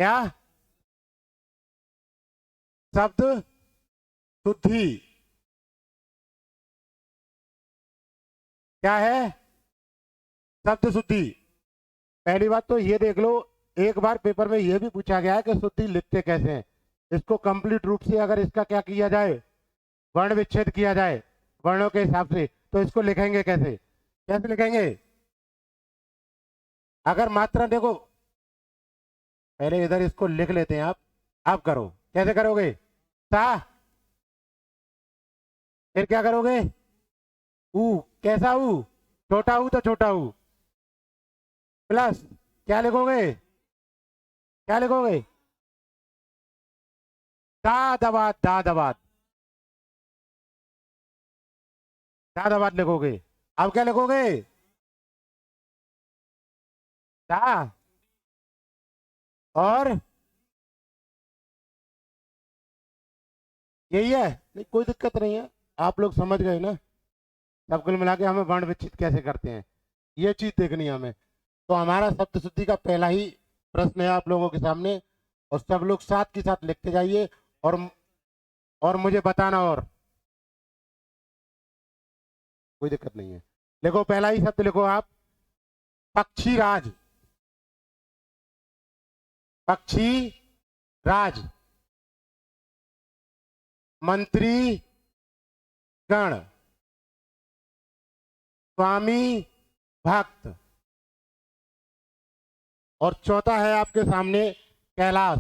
क्या? शब्द शुद्धि। क्या है? शब्द शुद्धि। पहली बात तो ये देख लो, एक बार पेपर में ये भी पूछा गया है कि शुद्धि लिखते कैसे हैं। इसको कंप्लीट रूप से अगर इसका क्या किया जाए, वर्ण विच्छेद किया जाए वर्णों के हिसाब से, तो इसको लिखेंगे कैसे? कैसे लिखेंगे? अगर मात्रा देखो, पहले इधर इसको लिख लेते हैं। आप करो। कैसे करोगे? सा। फिर क्या करोगे? ऊ। कैसा ऊ? छोटा ऊ तो छोटा ऊ प्लस क्या लिखोगे? क्या लिखोगे? दादवाद। दादवाद। दादवाद लिखोगे। अब क्या लिखोगे? दा। और यही है। नहीं, कोई दिक्कत नहीं है। आप लोग समझ गए ना? सब कुल मिला के हमें वर्ण विच्छेद कैसे करते हैं, ये चीज देखनी है हमें। तो हमारा सप्त शुद्धि का पहला ही प्रश्न है आप लोगों के सामने, और सब लोग साथ के साथ लिखते जाइए। और मुझे बताना। और कोई दिक्कत नहीं है। लिखो, पहला ही शब्द लिखो आप। पक्षी राज। पक्षी राज। मंत्री गण। स्वामी भक्त। और चौथा है आपके सामने कैलाश,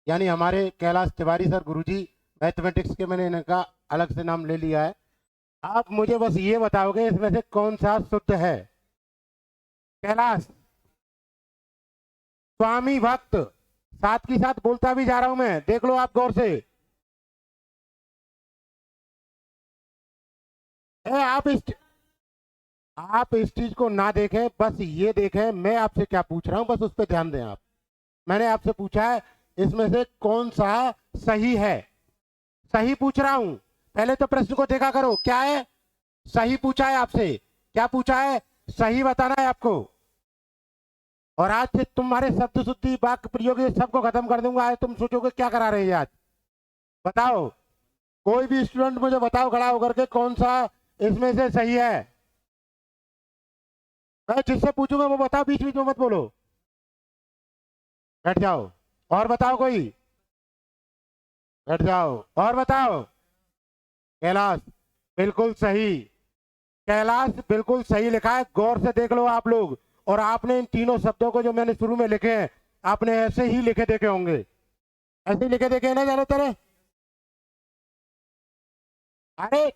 यानी हमारे कैलाश तिवारी सर गुरुजी मैथमेटिक्स के, मैंने इनका अलग से नाम ले लिया है। आप मुझे बस ये बताओगे इसमें से कौन सा शुद्ध है? कैलाश। स्वामी भक्त। साथ की साथ बोलता भी जा रहा हूं मैं, देख लो आप गौर से। आप इस चीज को ना देखें, बस ये देखें मैं आपसे क्या पूछ रहा हूं, बस उस पर ध्यान दें आप। मैंने आपसे पूछा है इसमें से कौन सा सही है। सही पूछ रहा हूं। पहले तो प्रश्न को देखा करो, क्या है? सही पूछा है आपसे। क्या पूछा है? सही बताना है आपको। और आज से तुम्हारे शब्द शुद्धि वाक्य प्रयोग ये सबको खत्म कर दूंगा। आज तुम सोचोगे क्या करा रहे हैं आज? बताओ। कोई भी स्टूडेंट मुझे बताओ खड़ा होकर के कौन सा इसमें से सही है। मैं जिससे पूछूंगा वो बताओ, बीच बीच में मत बोलो। बैठ जाओ। और बताओ कोई। बैठ जाओ और बताओ। कैलाश। बिल्कुल सही। कैलाश बिल्कुल सही लिखा है, गौर से देख लो आप लोग। और आपने इन तीनों शब्दों को जो मैंने शुरू में लिखे हैं, आपने ऐसे ही लिखे देखे होंगे। ऐसे ही लिखे देखे हैं ना ज्यादातर? अरे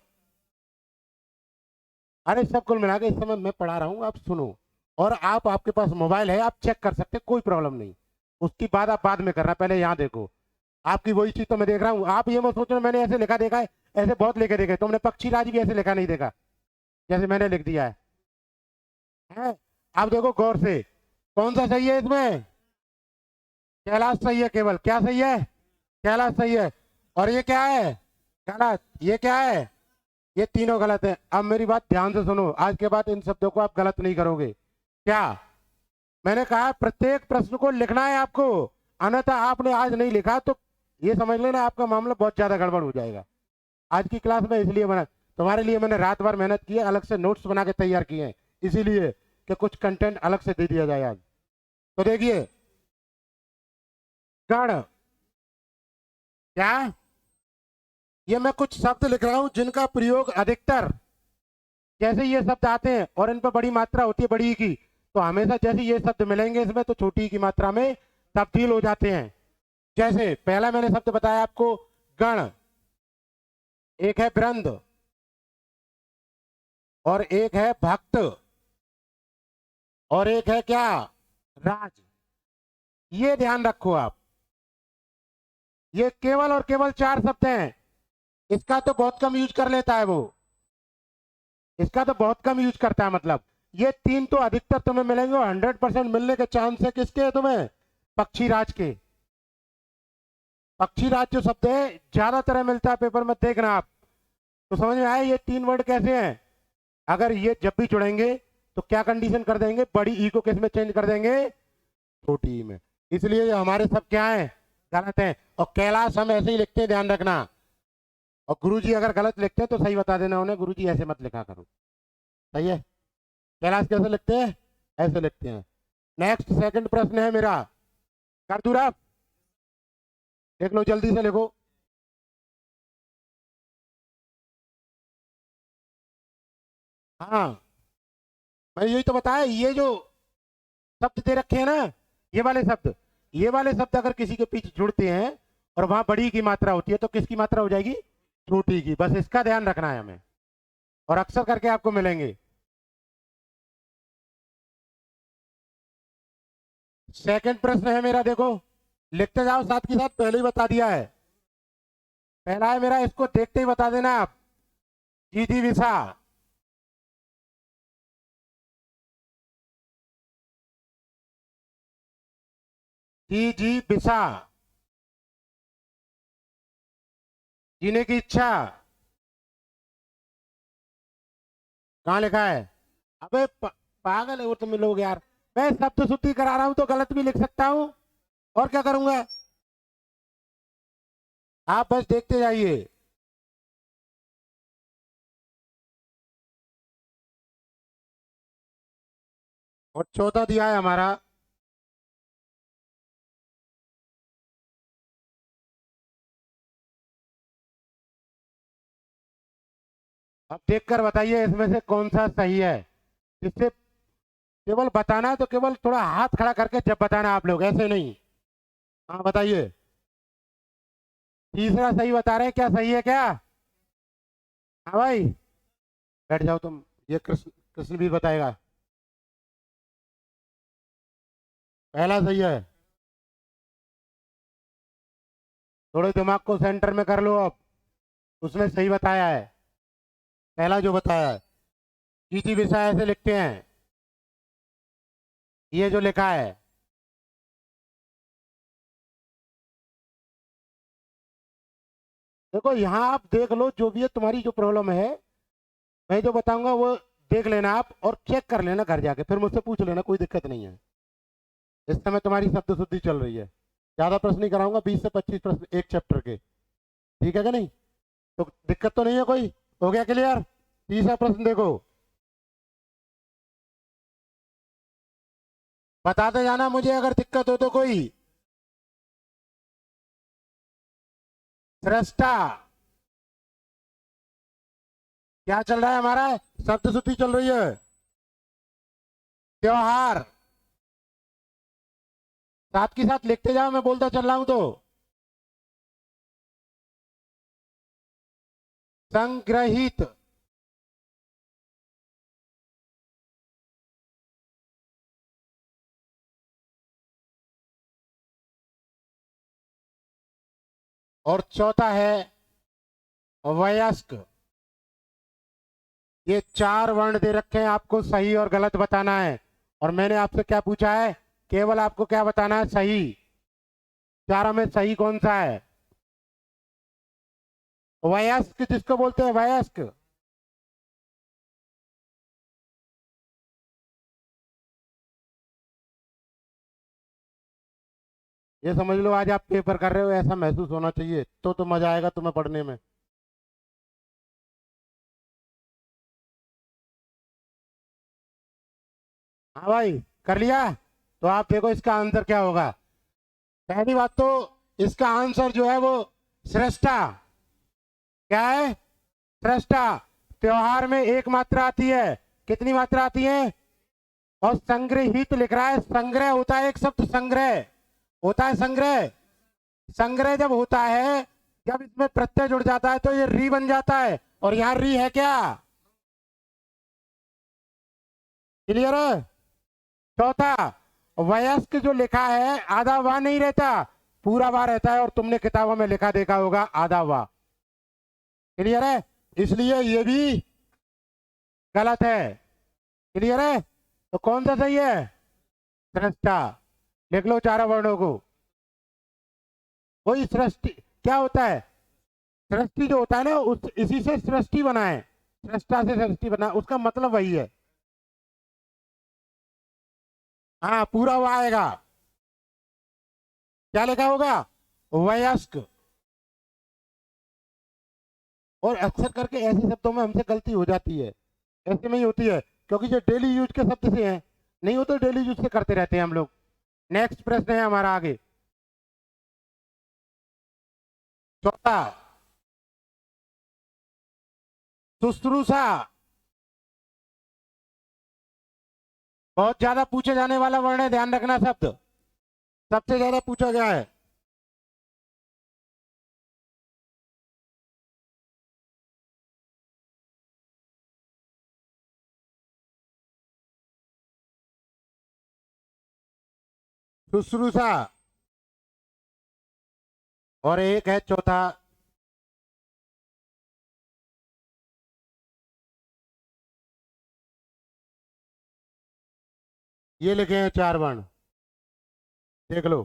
अरे सब कुल मिला के इस समय मैं पढ़ा रहा हूँ, आप सुनो। और आपके पास मोबाइल है, आप चेक कर सकते, कोई प्रॉब्लम नहीं। उसकी बात आप बाद में करना, पहले यहाँ देखो। आपकी वही चीज तो मैं देख रहा हूँ। आप ये मत सोचना मैंने ऐसे लिखा देखा है। ऐसे बहुत लिखे देखे तुमने, पक्षी राज भी ऐसे लिखा नहीं देखा जैसे मैंने लिख दिया है? आप देखो गौर से, कौन सा सही है इसमें? कैलाश सही है। केवल क्या सही है? कैलाश सही है। और ये क्या है? गलत। ये क्या है? ये तीनों गलत है। अब मेरी बात ध्यान से सुनो, आज के बाद इन शब्दों को आप गलत नहीं करोगे। क्या? मैंने कहा प्रत्येक प्रश्न को लिखना है आपको, अन्यथा आपने आज नहीं लिखा तो ये समझ लेना आपका मामला बहुत ज्यादा गड़बड़ हो जाएगा। आज की क्लास में इसलिए बना, तुम्हारे लिए मैंने रात भर मेहनत की है, अलग से नोट्स बना के तैयार किए हैं, इसीलिए कि कुछ कंटेंट अलग से दे दिया जाए आज। तो देखिए, गण। क्या? ये मैं कुछ शब्द लिख रहा हूं जिनका प्रयोग अधिकतर, जैसे ये शब्द आते हैं और इन पर बड़ी मात्रा होती है बड़ी ई की, तो हमेशा जैसे ये शब्द मिलेंगे इसमें तो छोटी ई की मात्रा में तब्दील हो जाते हैं। जैसे पहला मैंने शब्द बताया आपको, गण। एक है वृंद। और एक है भक्त। और एक है क्या? राज। ये ध्यान रखो आप। ये केवल और केवल चार शब्द हैं। इसका तो बहुत कम यूज कर लेता है वो। इसका तो बहुत कम यूज करता है, मतलब ये तीन तो अधिकतर तुम्हें मिलेंगे, 100% मिलने के चांस है किसके है तुम्हें? पक्षी राज के। पक्षी राज जो शब्द है ज्यादातर मिलता है पेपर में, देखना आप। तो समझ में आया ये तीन वर्ड कैसे हैं? अगर ये जब भी जुड़ेंगे तो क्या कंडीशन कर देंगे? बड़ी ई को किस में चेंज कर देंगे? छोटी ई में। इसलिए ये हमारे सब क्या है, गलत है। और कैलाश हम ऐसे ही लिखते हैं, ध्यान रखना। और गुरुजी अगर गलत लिखते हैं तो सही बता देना उन्हें, गुरुजी ऐसे मत लिखा करो। सही है। कैलाश कैसे लिखते हैं, ऐसे लिखते हैं। नेक्स्ट सेकंड प्रश्न है मेरा, कर दूं रहा? देख लो जल्दी से लिखो। हाँ, मैंने यही तो बताया, ये जो शब्द दे रखे हैं ना, ये वाले शब्द, ये वाले शब्द अगर किसी के पीछे जुड़ते हैं और वहां बड़ी की मात्रा होती है तो किसकी मात्रा हो जाएगी, छोटी की। बस इसका ध्यान रखना है हमें, और अक्सर करके आपको मिलेंगे। सेकंड प्रश्न है मेरा, देखो लिखते जाओ साथ के साथ, पहले ही बता दिया है। पहला है मेरा, इसको देखते ही बता देना आप, जीजी विसा। जी बिसा, जीने की इच्छा। कहाँ लिखा है? अबे पागल है वो तुम लोग यार। मैं शब्द शुद्धि करा रहा हूं तो गलत भी लिख सकता हूं, और क्या करूंगा। आप बस देखते जाइए। और चौथा दिया है हमारा, अब देखकर बताइए इसमें से कौन सा सही है। इससे केवल बताना है तो केवल थोड़ा हाथ खड़ा करके जब बताना, आप लोग ऐसे नहीं। हाँ बताइए। तीसरा सही बता रहे हैं, क्या सही है क्या? हाँ भाई, बैठ जाओ तुम। ये कृष्ण, कृष्ण भी बताएगा। पहला सही है। थोड़े दिमाग को सेंटर में कर लो अब, उसने सही बताया है, पहला जो बताया है। जीती विषय ऐसे लिखते हैं, ये जो लिखा है। देखो यहाँ आप देख लो, जो भी है तुम्हारी जो प्रॉब्लम है, मैं जो बताऊंगा वो देख लेना आप, और चेक कर लेना घर जाके, फिर मुझसे पूछ लेना, कोई दिक्कत नहीं है। इस समय तुम्हारी शब्द शुद्धि चल रही है। ज्यादा प्रश्न नहीं कराऊंगा, 20 से 25 प्रश्न एक चैप्टर के। ठीक है क्या नहीं? तो दिक्कत तो नहीं है कोई? हो गया क्लियर? तीसरा प्रश्न देखो, बताते जाना मुझे अगर दिक्कत हो तो कोई। सृष्टा, क्या चल रहा है हमारा? शब्द शुद्धि चल रही है। त्योहार, साथ के साथ लिखते जाओ, मैं बोलता चल रहा हूं तो। संग्रहित, और चौथा है वयस्क। ये चार वर्ण दे रखे हैं, आपको सही और गलत बताना है। और मैंने आपसे क्या पूछा है, केवल आपको क्या बताना है, सही। चारों में सही कौन सा है? वयस्क जिसको बोलते हैं, वयस्क। ये समझ लो आज आप पेपर कर रहे हो, ऐसा महसूस होना चाहिए, तो मजा आएगा तुम्हें पढ़ने में। हाँ भाई, कर लिया? तो आप देखो इसका आंसर क्या होगा। पहली बात तो, इसका आंसर जो है वो श्रेष्ठा। क्या है? श्रेष्ठा। त्योहार में एक मात्रा आती है, कितनी मात्रा आती है? और संग्रहित लिख रहा है, संग्रह होता है एक शब्द, संग्रह होता है, संग्रह। संग्रह जब होता है, जब इसमें प्रत्यय जुड़ जाता है तो ये री बन जाता है, और यहाँ री है क्या? क्लियर है? चौथा, वयस्क जो लिखा है, आधा वाह नहीं रहता, पूरा वाह रहता है, और तुमने किताबों में लिखा देखा होगा आधा वाह। क्लियर है? इसलिए ये भी गलत है। क्लियर है? तो कौन सा सही है? सृष्टा। लिख लो चारों वर्णों को। वही सृष्टि, क्या होता है? सृष्टि जो होता है ना, उस इसी से सृष्टि बना है, सृष्टा से सृष्टि बना, उसका मतलब वही है। हाँ, पूरा हुआ आएगा। क्या लिखा होगा? वयस्क। और अक्सर करके ऐसे शब्दों में हमसे गलती हो जाती है, ऐसे में ही होती है, क्योंकि जो डेली यूज के शब्द से हैं, नहीं हो तो डेली यूज से करते रहते हैं हम लोग। नेक्स्ट प्रश्न है हमारा आगे, चौथा, शुश्रूषा। बहुत ज्यादा पूछे जाने वाला वर्ण है, ध्यान रखना शब्द, सबसे ज्यादा पूछा गया है। शुश्रूषा। और एक है चौथा, ये लिखे हैं 4 वर्ण, देख लो।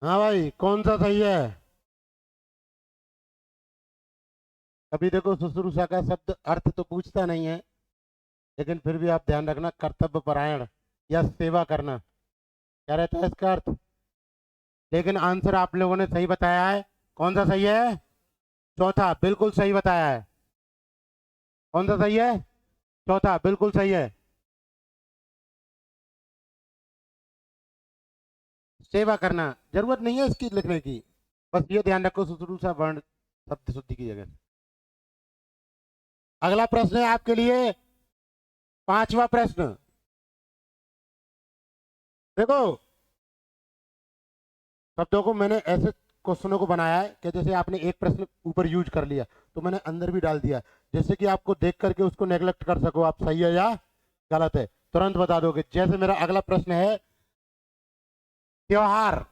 हाँ भाई, कौन सा सही है? अभी देखो, शुश्रूषा का शब्द अर्थ तो पूछता नहीं है, लेकिन फिर भी आप ध्यान रखना, कर्तव्य परायण या सेवा करना, क्या रहता है इसका अर्थ। लेकिन आंसर आप लोगों ने सही बताया है। कौन सा सही है? चौथा, बिल्कुल सही बताया है। कौन सा सही है? चौथा, बिल्कुल सही है। सेवा करना, जरूरत नहीं है इसकी लिखने की, बस ये ध्यान रखो, शुश्रूषा वर्ण शब्द शुद्धि की जगह। अगला प्रश्न है आपके लिए, 5वां प्रश्न। देखो, शब्दों को मैंने ऐसे क्वेश्चनों को बनाया है कि जैसे आपने एक प्रश्न ऊपर यूज कर लिया, तो मैंने अंदर भी डाल दिया, जैसे कि आपको देख करके उसको नेग्लेक्ट कर सको, आप सही है या गलत है तुरंत बता दोगे। जैसे मेरा अगला प्रश्न है, त्योहार।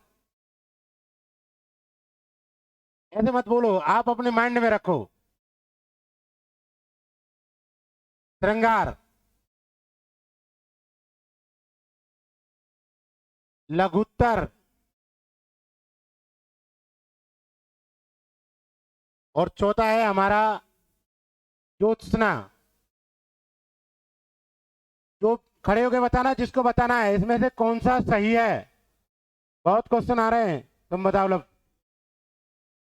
ऐसे मत बोलो, आप अपने माइंड में रखो। श्रृंगार, लघुत्तर, और चौथा है हमारा ज्योत्सना। जो खड़े होके बताना, जिसको बताना है इसमें से कौन सा सही है। बहुत क्वेश्चन आ रहे हैं, तुम बताओ लो।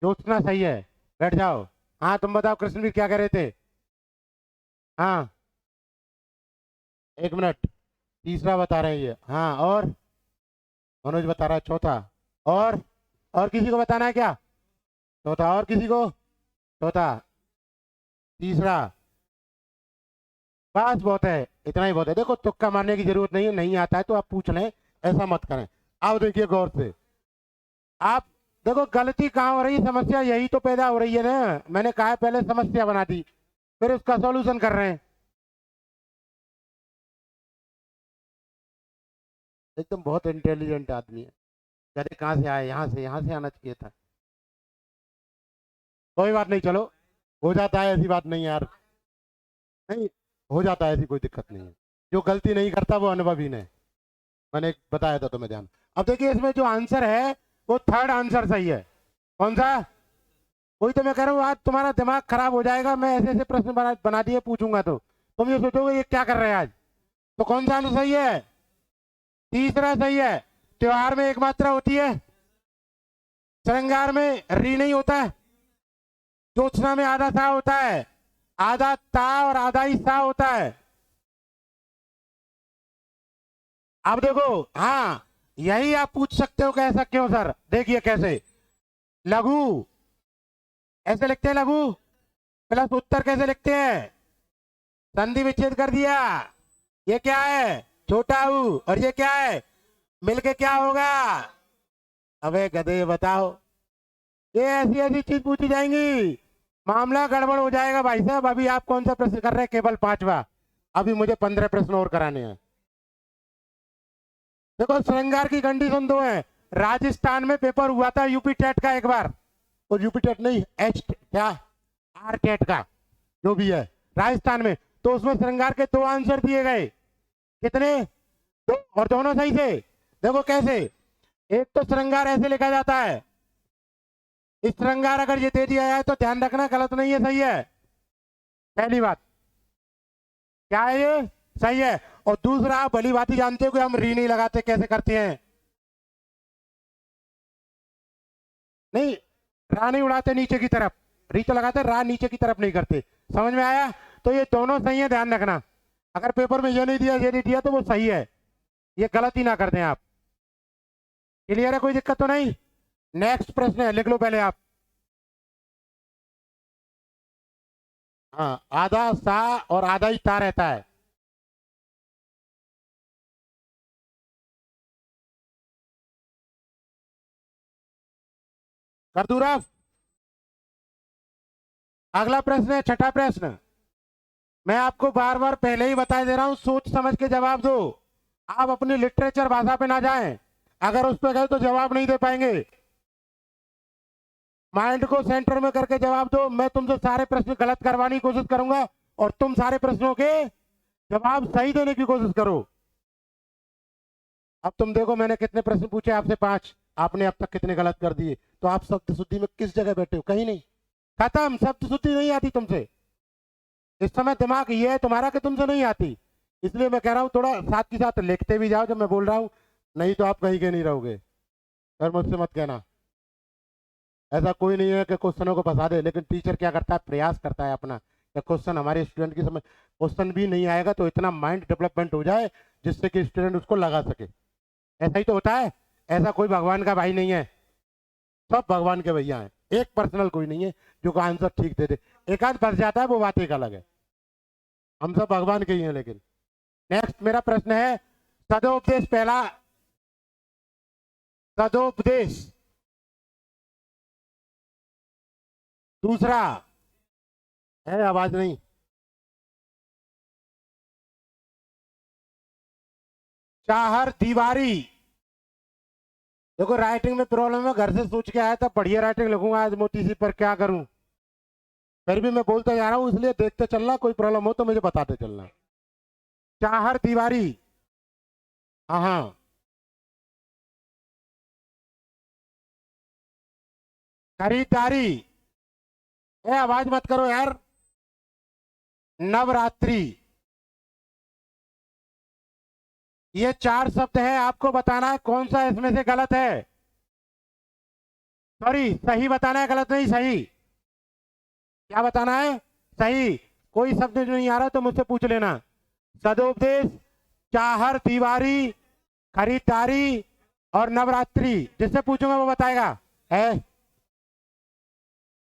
ज्योत्सना सही है, बैठ जाओ। हाँ तुम बताओ, कृष्णवीर क्या कह रहे थे? हाँ, 1 मिनट, तीसरा बता रहे हैं ये। हाँ, और मनोज बता रहा है चौथा। और और किसी को बताना है क्या? चौथा, और किसी को? चौथा, तीसरा, बस बहुत है, इतना ही बहुत है। देखो, तुक्का मारने की जरूरत नहीं है, नहीं आता है तो आप पूछ लें, ऐसा मत करें। आप देखिए गौर से, आप देखो गलती कहाँ हो रही है, समस्या यही तो पैदा हो रही है ना। मैंने कहा है, पहले समस्या बना दी, फिर उसका सॉल्यूशन कर रहे हैं। एकदम बहुत इंटेलिजेंट आदमी है। अरे कहाँ से आए? यहाँ से आना चाहिए था। कोई बात नहीं, चलो, हो जाता है, ऐसी बात नहीं यार। नहीं, हो जाता है, ऐसी कोई दिक्कत नहीं है। जो गलती नहीं करता वो अनुभवी नहीं। मैंने बताया था तुम्हें, ध्यान। अब देखिए, इसमें जो आंसर है वो थर्ड आंसर सही है। कौन सा? वही तो मैं कह रहा हूँ, आज तुम्हारा दिमाग खराब हो जाएगा, मैं ऐसे ऐसे प्रश्न बना दिए पूछूंगा तो तुम ये सोचोगे ये क्या कर रहे हैं आज। तो कौन सा आंसर सही है? तीसरा सही है। त्योहार में एक मात्रा होती है, श्रृंगार में री नहीं होता है, ज्योत्सना में आधा सा होता है, आधा ता और आधा ही सा होता है। अब देखो, हाँ, यही आप पूछ सकते हो कि ऐसा क्यों सर। देखिए कैसे, लघु ऐसे लिखते हैं, लघु प्लस उत्तर कैसे लिखते हैं? संधि विच्छेद कर दिया। ये क्या है? छोटा ऊ। और ये क्या है? मिलके क्या होगा? अबे गधे, बताओ। ये ऐसी ऐसी चीज पूछी जाएंगी, मामला गड़बड़ हो जाएगा भाई साहब। अभी आप कौन सा प्रश्न कर रहे हैं? केवल 5वां। अभी मुझे 15 प्रश्न और कराने हैं। देखो, श्रृंगार की कंडीशन 2 है। राजस्थान में पेपर हुआ था यूपी टेट का एक बार, और यूपी टेट नहीं, एच क्या, आर टेट का, जो भी है, राजस्थान में। तो उसमें श्रृंगार के 2 आंसर दिए गए। कितने? 2, और दोनों सही थे। देखो कैसे, एक तो श्रृंगार ऐसे लिखा जाता है, इस श्रृंगार अगर ये दे दिया है तो ध्यान रखना गलत नहीं है, सही है। पहली बात क्या है, ये सही है। और दूसरा, आप भली बात ही जानते हो कि हम री नहीं लगाते, कैसे करते हैं? नहीं, रा नहीं उड़ाते नीचे की तरफ, री तो लगाते, रा नीचे की तरफ नहीं करते। समझ में आया? तो ये दोनों सही है, ध्यान रखना। अगर पेपर में ये नहीं दिया, ये नहीं दिया, तो वो सही है, ये गलत ही ना कर दें आप। क्लियर है? कोई दिक्कत तो नहीं? नेक्स्ट प्रश्न है, लिख लो पहले आप। हाँ, आधा सा और आधा ही ता रहता है। कर दूं रफ? अगला प्रश्न है, छठा प्रश्न। मैं आपको बार बार पहले ही बता दे रहा हूं, सोच समझ के जवाब दो। आप अपनी लिटरेचर भाषा पे ना जाएं, अगर उस पर गए तो जवाब नहीं दे पाएंगे। माइंड को सेंटर में करके जवाब दो। मैं तुमसे सारे प्रश्न गलत करवाने की कोशिश करूंगा और तुम सारे प्रश्नों के जवाब सही देने की कोशिश करो। अब तुम देखो, मैंने कितने प्रश्न पूछे आपसे? 5। आपने अब तक कितने गलत कर दिए? तो आप शब्द शुद्धि में किस जगह बैठे हो? कहीं नहीं। खत्म, शब्द शुद्धि नहीं आती तुमसे। इस समय दिमाग ये है तुम्हारा कि तुमसे नहीं आती। इसलिए मैं कह रहा हूँ, थोड़ा साथ के साथ लिखते भी जाओ जब मैं बोल रहा हूँ, नहीं तो आप कहीं के नहीं रहोगे। और मुझसे मत कहना। ऐसा कोई नहीं है कि क्वेश्चनों को फंसा दे, लेकिन टीचर क्या करता है, प्रयास करता है अपना कि क्वेश्चन हमारे स्टूडेंट की समझ। क्वेश्चन भी नहीं आएगा तो इतना माइंड डेवलपमेंट हो जाए जिससे कि स्टूडेंट उसको लगा सके। ऐसा ही तो होता है। ऐसा कोई भगवान का भाई नहीं है, सब भगवान के भैया हैं। एक पर्सनल कोई नहीं है जो आंसर ठीक दे दे। एक आध फंस जाता है, वो बात एक अलग है। हम सब भगवान के ही हैं। लेकिन नेक्स्ट मेरा प्रश्न है, सदोपदेश पहला, सदोपदेश दूसरा है, आवाज नहीं। चाहर दीवारी। देखो, राइटिंग में प्रॉब्लम है, घर से सोच के आया था बढ़िया राइटिंग लिखूंगा आज मोटी सी, पर क्या करूं। फिर भी मैं बोलते जा रहा हूं, इसलिए देखते चलना, कोई प्रॉब्लम हो तो मुझे बताते चलना। चाहर दीवारी। हाँ हाँ। खरीदारी। ए, आवाज मत करो यार। नवरात्रि। ये 4 शब्द है, आपको बताना है कौन सा इसमें से गलत है। सॉरी, सही बताना है, गलत नहीं, सही। क्या बताना है? सही। कोई शब्द जो नहीं आ रहा तो मुझसे पूछ लेना। सदोपदेश, चाहर दीवारी, खरीदारी और नवरात्रि। जिससे पूछूंगा वो बताएगा। है,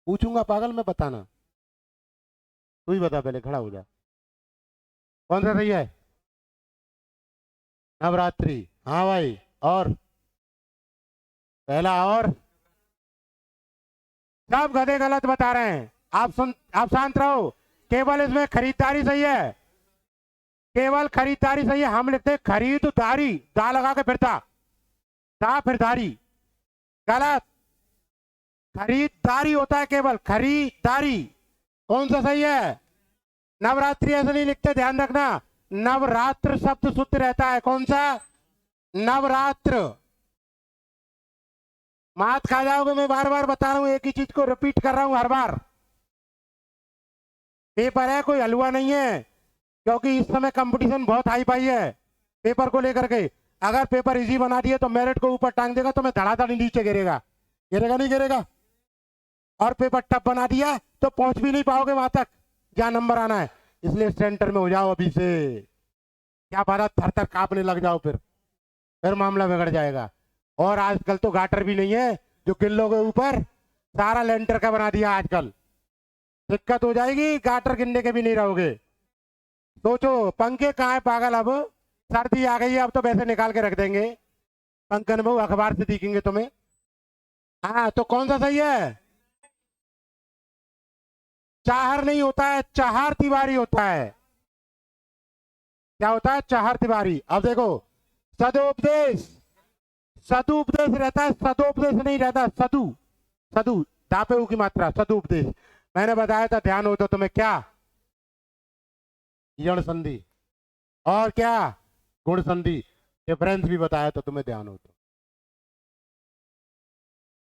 पूछूंगा पागल, मैं बताना। तू ही बता, पहले खड़ा हो जा। कौन सा सही है? नवरात्रि। हाँ भाई। और पहला और सब गधे गलत बता रहे हैं। आप शांत रहो। केवल इसमें खरीदारी सही है, केवल खरीदारी सही है। हम लिखते हैं खरीददारी, दा लगा के फिरता, दा फिरदारी। गलत। खरीदारी होता है, केवल खरीदारी। कौन सा सही है? नवरात्रि ऐसे नहीं लिखते, ध्यान रखना। नवरात्र शब्द शुद्ध रहता है। कौन सा? नवरात्र। मात खा जाओगे, मैं बार बार बता रहा हूं, एक ही चीज को रिपीट कर रहा हूं हर बार। पेपर है, कोई हलवा नहीं है। क्योंकि इस समय कंपटीशन बहुत हाई फाई है पेपर को लेकर के। अगर पेपर इजी बना दिए तो मेरिट को ऊपर टांग देगा, तो मैं धड़ाधड़ नीचे गिरेगा। गिरेगा नहीं गिरेगा? और पेपर टफ बना दिया तो पहुंच भी नहीं पाओगे वहां तक जहां नंबर आना है। इसलिए सेंटर में हो जाओ अभी से। क्या बात, थर थर कांपने लग जाओ, फिर मामला बिगड़ जाएगा। और आजकल तो गाटर भी नहीं है जो गिन लोगे ऊपर, सारा लेंटर का बना दिया आजकल। दिक्कत हो जाएगी, गाटर गिनने के भी नहीं रहोगे। सोचो, पंखे कहाँ है पागल? अब सर्दी आ गई है, अब तो वैसे निकाल के रख देंगे। पंकन बहु अखबार से दिखेंगे तुम्हें। हाँ, तो कौन सा सही है? चाहर नहीं होता है, चाहर तिवारी होता है। क्या होता है? चाहर तिवारी। अब देखो, सदुपदेश, सदुपदेश रहता है, सदोपदेश नहीं रहता। सदु, सदु, दापे ऊ की मात्रा, सदुपदेश। मैंने बताया था, ध्यान हो तो तुम्हें, क्या? यण संधि। और क्या? गुण संधि। डिफरेंस भी बताया तो तुम्हें, ध्यान हो तो।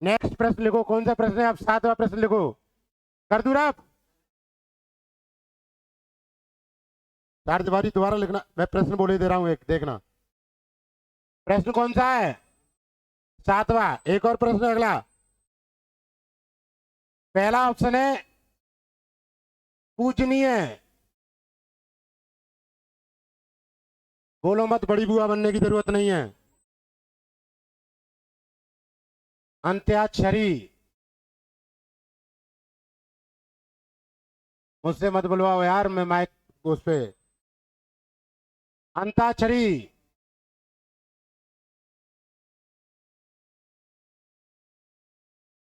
नेक्स्ट प्रश्न लिखो, कौन सा प्रश्न है? आप 7वां प्रश्न लिखो। कर दूं आप? चार दीवारी दोबारा लिखना, मैं प्रश्न बोले दे रहा हूं, एक देखना। प्रश्न कौन सा है? 7वां। एक और प्रश्न अगला। पहला ऑप्शन है पूजनीय। बोलो मत, बड़ी बुआ बनने की जरूरत नहीं है। अंत्याक्षरी। मुझसे मत बुलवाओ यार, मैं माइक उस पे। अंताक्षरी।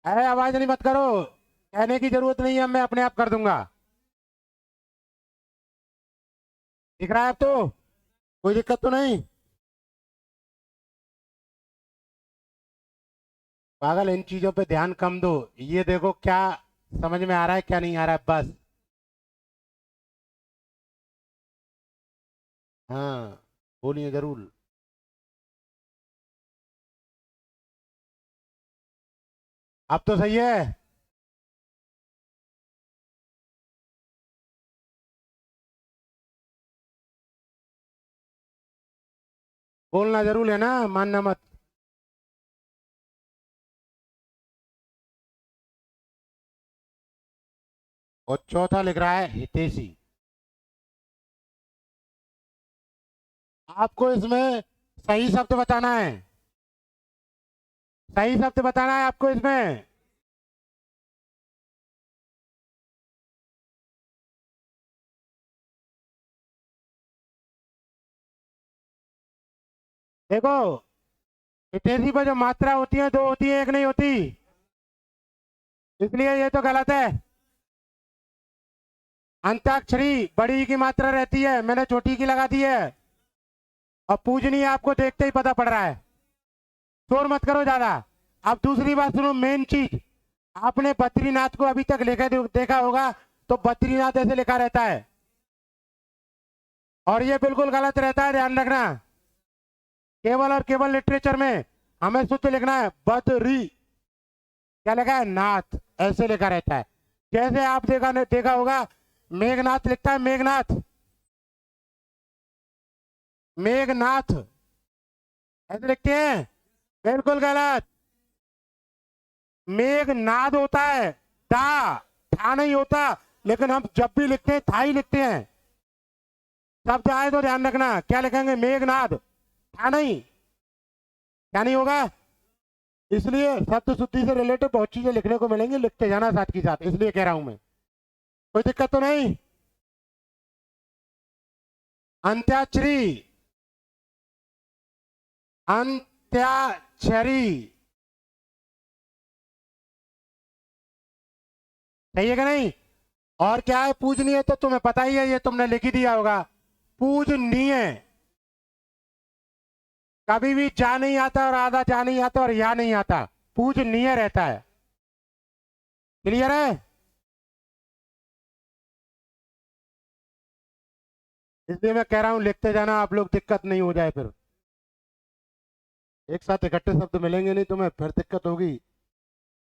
अरे आवाज नहीं मत करो, कहने की जरूरत नहीं है, मैं अपने आप कर दूंगा। दिख रहा है अब तो? कोई दिक्कत तो नहीं? पागल, इन चीजों पे ध्यान कम दो। ये देखो क्या समझ में आ रहा है, क्या नहीं आ रहा है, बस। हाँ, बोलिए जरूर। अब तो सही है। बोलना जरूर है ना, मानना मत। और चौथा लिख रहा है हितेशी। आपको इसमें सही शब्द बताना है। सही शब्द बताना है आपको इसमें। देखो, हितेशी पर जो मात्रा होती है दो होती है, एक नहीं होती, इसलिए ये तो गलत है। अंताक्षरी बड़ी की मात्रा रहती है, मैंने छोटी की लगा दी है। और पूजनीय आपको देखते ही पता पड़ रहा है। शोर मत करो ज्यादा। अब दूसरी बात सुनो, मेन चीज। आपने बद्रीनाथ को अभी तक लिखा देखा होगा, तो बद्रीनाथ ऐसे लिखा रहता है, और ये बिल्कुल गलत रहता है, ध्यान रखना। केवल और केवल लिटरेचर में हमें शुद्ध लिखना है, बद्री। क्या लिखा है? नाथ, ऐसे लिखा रहता है। जैसे आप देखा देखा होगा, मेघनाथ लिखता है, मेघनाथ, मेघनाथ ऐसे लिखते हैं, बिल्कुल गलत। मेघनाद होता है, दा, था नहीं होता। लेकिन हम जब भी लिखते हैं था ही लिखते हैं। शब्द आए तो ध्यान रखना, क्या लिखेंगे? मेघनाद, था नहीं। क्या नहीं होगा? इसलिए शब्द शुद्धि से रिलेटेड बहुत चीजें लिखने को मिलेंगी, लिखते जाना साथ के साथ, इसलिए कह रहा हूं मैं। कोई दिक्कत तो नहीं? अंत्याक्षरी, अंत्याक्षरी। सही है कि नहीं? और क्या है? पूजनीय तो तुम्हें पता ही है, ये तुमने लिख ही दिया होगा। पूजनीय। कभी भी जा नहीं आता, और आधा जा नहीं आता, और या नहीं आता, पूजनीय रहता है। क्लियर है? इसलिए मैं कह रहा हूं लिखते जाना, आप लोग दिक्कत नहीं हो जाए फिर। एक साथ इकट्ठे शब्द मिलेंगे नहीं तुम्हें, फिर दिक्कत होगी।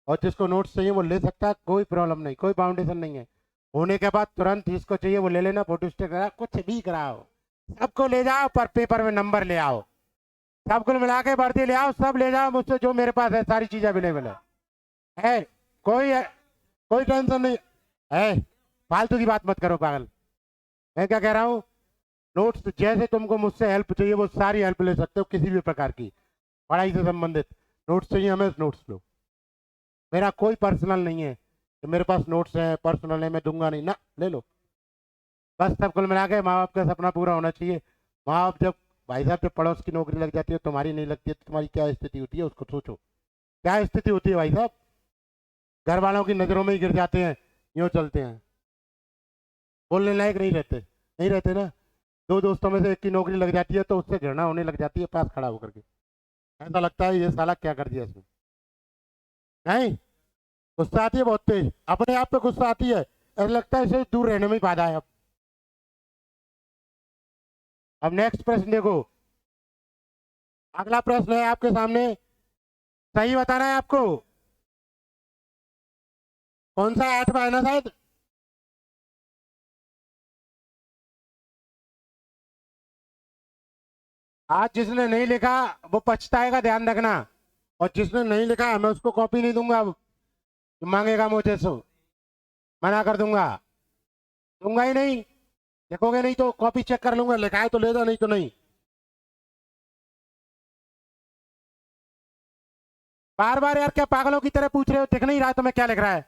और जिसको नोट्स चाहिए वो ले सकता है, कोई प्रॉब्लम नहीं, कोई बाउंडेशन नहीं है। होने के बाद तुरंत जिसको चाहिए वो ले लेना, फोटो स्टेट करा, कुछ भी कराओ। सबको ले जाओ, पर पेपर में नंबर ले आओ। सबको मिला के भर्ती ले आओ, सब ले जाओ मुझसे, जो मेरे पास है सारी चीजें अवेलेबल है। कोई है, कोई टेंशन नहीं है। फालतू की बात मत करो पागल। मैं क्या कह रहा हूँ, नोट्स जैसे तुमको मुझसे हेल्प चाहिए वो सारी हेल्प ले सकते हो, किसी भी प्रकार की पढ़ाई से संबंधित। नोट्स चाहिए हमें, नोट्स लो। मेरा कोई पर्सनल नहीं है कि मेरे पास नोट्स है, पर्सनल है, मैं दूंगा नहीं ना, ले लो। बस सब कुल मिला के माँ बाप का सपना पूरा होना चाहिए। माँ बाप जब, भाई साहब जब पड़ोस की नौकरी लग जाती है, तुम्हारी नहीं लगती है, तो तुम्हारी क्या स्थिति होती है उसको सोचो। क्या स्थिति होती है भाई साहब? घर वालों की नजरों में ही गिर जाते हैं, यूँ चलते हैं, बोलने लायक नहीं रहते, नहीं रहते ना। दो दोस्तों में से एक की नौकरी लग जाती है तो उससे घृणा होने लग जाती है, पास खड़ा होकर के। ऐसा लगता है ये साला क्या कर दिया इसने। नहीं, गुस्सा आती है बहुत तेज, अपने आप पे गुस्सा आती है, ऐसा लगता है इसे दूर रहने में ही फायदा है। अब नेक्स्ट प्रश्न देखो। अगला प्रश्न है आपके सामने, सही बताना है आपको। कौन सा 8 है ना शायद। आज जिसने नहीं लिखा वो पछताएगा, ध्यान रखना। और जिसने नहीं लिखा मैं उसको कॉपी नहीं दूंगा अब। जो मांगेगा मुझे सो मना कर दूंगा, दूंगा ही नहीं। लिखोगे नहीं तो कॉपी चेक कर लूंगा, लिखा है तो ले दो, नहीं तो नहीं। बार बार यार क्या पागलों की तरह पूछ रहे हो, दिख नहीं रहा तुम्हें क्या लिख रहा है?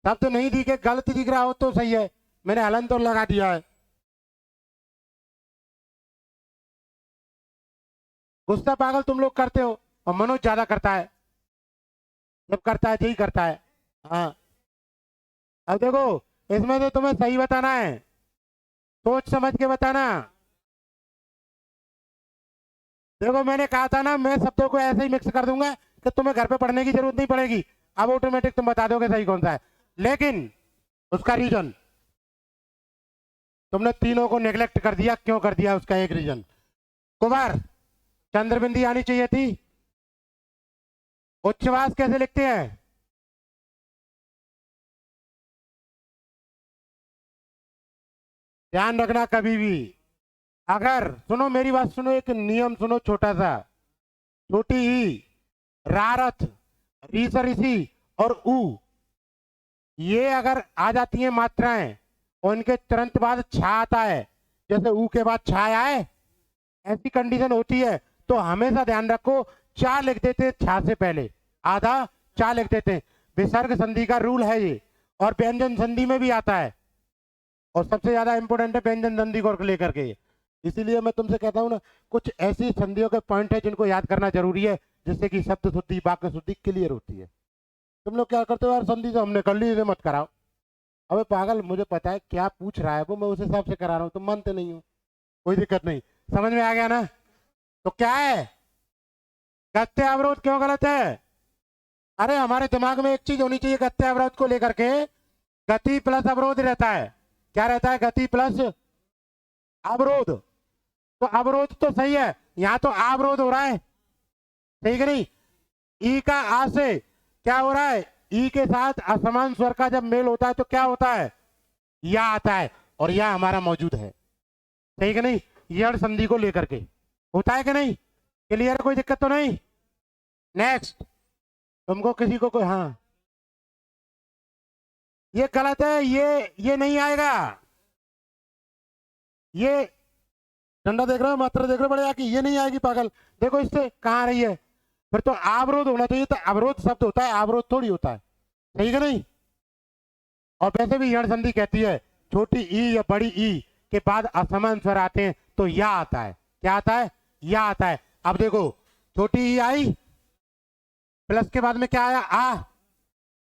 शब्द नहीं दिखे, गलत दिख रहा हो तो सही है, मैंने हलन तो लगा दिया है। गुस्सा पागल तुम लोग करते हो और मनोज ज्यादा करता है, जब करता है यही करता है। हाँ। अब देखो, इसमें से तुम्हें सही बताना है, सोच समझ के बताना। देखो मैंने कहा था ना, मैं शब्दों को ऐसे ही मिक्स कर दूंगा कि तुम्हें घर पे पढ़ने की जरूरत नहीं पड़ेगी। अब ऑटोमेटिक तुम बता दोगे सही कौन सा है। लेकिन उसका रीजन, तुमने तीनों को नेग्लेक्ट कर दिया, क्यों कर दिया उसका एक रीजन। कुमार, चंद्रबिंदी आनी चाहिए थी। उच्छ्वास कैसे लिखते हैं? ध्यान रखना कभी भी, अगर सुनो मेरी बात सुनो, एक नियम सुनो छोटा सा। छोटी ई, रारथ, री से ऋषि और ऊ, ये अगर आ जाती हैं मात्राएं और इनके तुरंत बाद छा आता है, जैसे ऊ के बाद छा आए, ऐसी कंडीशन होती है तो हमेशा ध्यान रखो, चा लिख देते छा से पहले, आधा चा लिख देते। विसर्ग संधि का रूल है ये, और व्यंजन संधि में भी आता है, और सबसे ज्यादा इंपॉर्टेंट है व्यंजन संधि को लेकर के। इसीलिए मैं तुमसे कहता हूं ना, कुछ ऐसी संधियों के पॉइंट है जिनको याद करना जरूरी है, जिससे कि शब्द शुद्धि वाक्य शुद्धि क्लियर होती है। तुम लोग क्या करते हो यार, संधि तो हमने कर ली, इसे मत कराओ। अबे पागल, मुझे पता है क्या पूछ रहा है वो, मैं उस हिसाब से करा रहा हूँ, तुम मानते नहीं हो, कोई दिक्कत नहीं। समझ में आ गया ना? तो क्या है, गत्ते अवरोध क्यों गलत है? अरे हमारे दिमाग में एक चीज होनी चाहिए गत्ते अवरोध को लेकर के, गति प्लस अवरोध रहता है। क्या रहता है? गति प्लस अवरोध। तो अवरोध तो सही है, यहाँ तो अवरोध हो रहा है, सही है नहीं? ई का आ से क्या हो रहा है, ई के साथ असमान स्वर का जब मेल होता है तो क्या होता है, या आता है, और या हमारा मौजूद है, सही है नहीं? यण संधि को लेकर के होता है कि नहीं? क्लियर, कोई दिक्कत तो नहीं? नेक्स्ट, तुमको किसी को कोई, हाँ ये गलत है, ये नहीं आएगा। ये डंडा देख रहे हो, मात्रा देख रहे हो बड़े आके, ये नहीं आएगी पागल। देखो इससे कहाँ आ रही है, फिर तो अवरोध होना चाहिए, तो अवरोध शब्द होता है, अवरोध थोड़ी होता है, सही है नहीं? और वैसे भी यण संधि कहती है छोटी ई या बड़ी ई के बाद असमान स्वर आते हैं तो या आता है। क्या आता है? या आता है। अब देखो, छोटी ई आई, प्लस के बाद में क्या आया,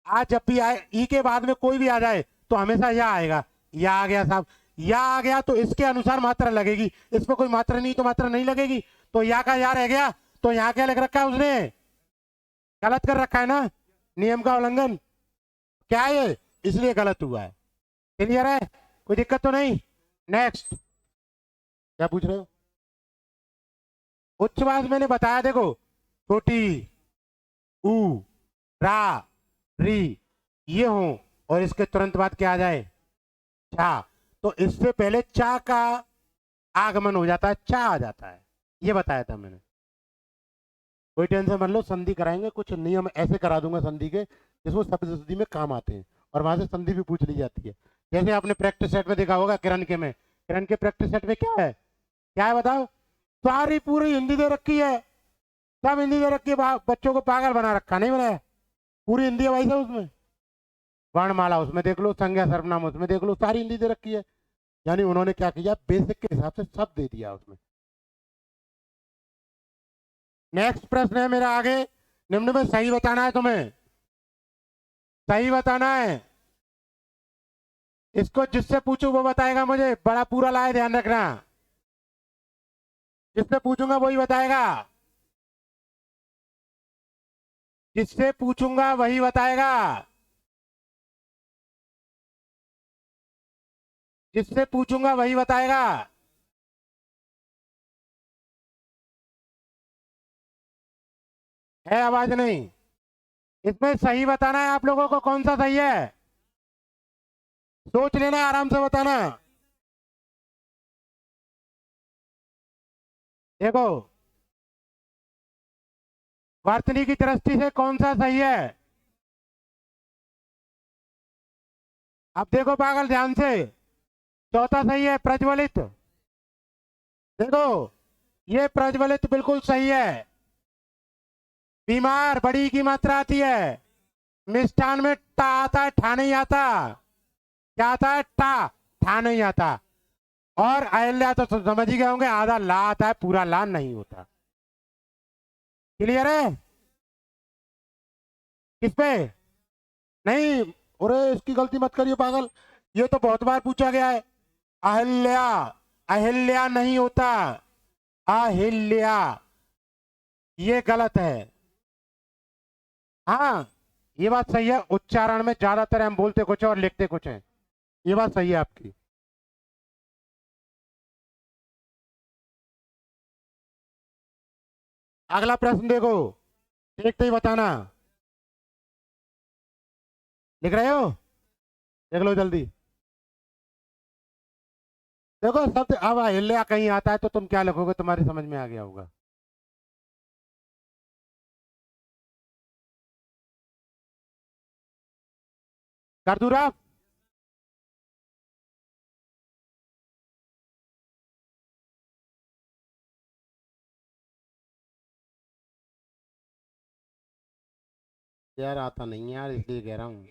आ जब भी आए, ई के बाद में कोई भी आ जाए तो हमेशा या आएगा। या आ गया साहब, या आ गया तो इसके अनुसार मात्रा लगेगी, इसमें कोई मात्रा नहीं तो मात्रा नहीं लगेगी, तो या का या रह गया। तो यहाँ क्या लिख रखा है उसने, गलत कर रखा है ना, नियम का उल्लंघन। क्या है ये, इसलिए गलत हुआ है। क्लियर है, कोई दिक्कत तो नहीं? नेक्स्ट, क्या पूछ रहे हो? उच्छ्वास मैंने बताया, देखो छोटी ऊ, रा, री, ये हो, और इसके तुरंत बाद क्या आ जाए, चा। तो इससे पहले चा का आगमन हो जाता है, चा आ जाता है, ये बताया था मैंने। कोई टेंशन मत लो, संधि कराएंगे, कुछ नियम ऐसे करा दूंगा संधि के जिसको शब्द शुद्धि में काम आते हैं, और वहां से संधि भी पूछ ली जाती है। जैसे आपने प्रैक्टिस सेट में देखा होगा, किरण के में, किरण के प्रैक्टिस सेट में क्या है, क्या है बताओ? सारी पूरी हिंदी दे रखी है, सब हिंदी दे रखी है, बच्चों को पागल बना रखा, नहीं बनाया? पूरी हिंदी है भाई साहब उसमें, वर्णमाला उसमें देख लो, संज्ञा सर्वनाम उसमें देख लो, सारी हिंदी दे रखी है। यानी उन्होंने क्या किया, बेसिक के हिसाब से सब दे दिया उसमें। नेक्स्ट प्रश्न है मेरा आगे, निम्न में सही बताना है तुम्हें, सही बताना है। इसको जिससे पूछू वो बताएगा मुझे, बड़ा पूरा लाए, ध्यान रखना। जिससे पूछूंगा वही बताएगा, जिससे पूछूंगा वही बताएगा, जिससे पूछूंगा वही बताएगा। है आवाज नहीं? इसमें सही बताना है आप लोगों को, कौन सा सही है। सोच लेना, आराम से बताना। देखो, वर्तनी की दृष्टि से कौन सा सही है। अब देखो पागल, ध्यान से। चौथा सही है, प्रज्वलित। देखो, ये प्रज्वलित बिल्कुल सही है। बीमार, बड़ी की मात्रा आती है। मिष्ठान में टा आता है, ठा नहीं आता। क्या आता है? टा। ठा नहीं आता। और अहिल्या तो समझ ही गए होंगे, आधा ला आता है, पूरा ला नहीं होता। क्लियर है? किस पे? नहीं। अरे इसकी गलती मत करिए पागल, ये तो बहुत बार पूछा गया है। अहिल्या। अहिल्या नहीं होता, अहिल्या। ये गलत है। हाँ, ये बात सही है, उच्चारण में ज्यादातर हम बोलते कुछ है और लिखते कुछ है। ये बात सही है आपकी। अगला प्रश्न देखो, देखते ही बताना। लिख रहे हो? देख लो जल्दी। देखो शब्द अब अहिल्या कहीं आता है तो तुम क्या लिखोगे, तुम्हारी समझ में आ गया होगा। कर दूं रफ? यार आता नहीं है यार, इसलिए कह रहा हूँ।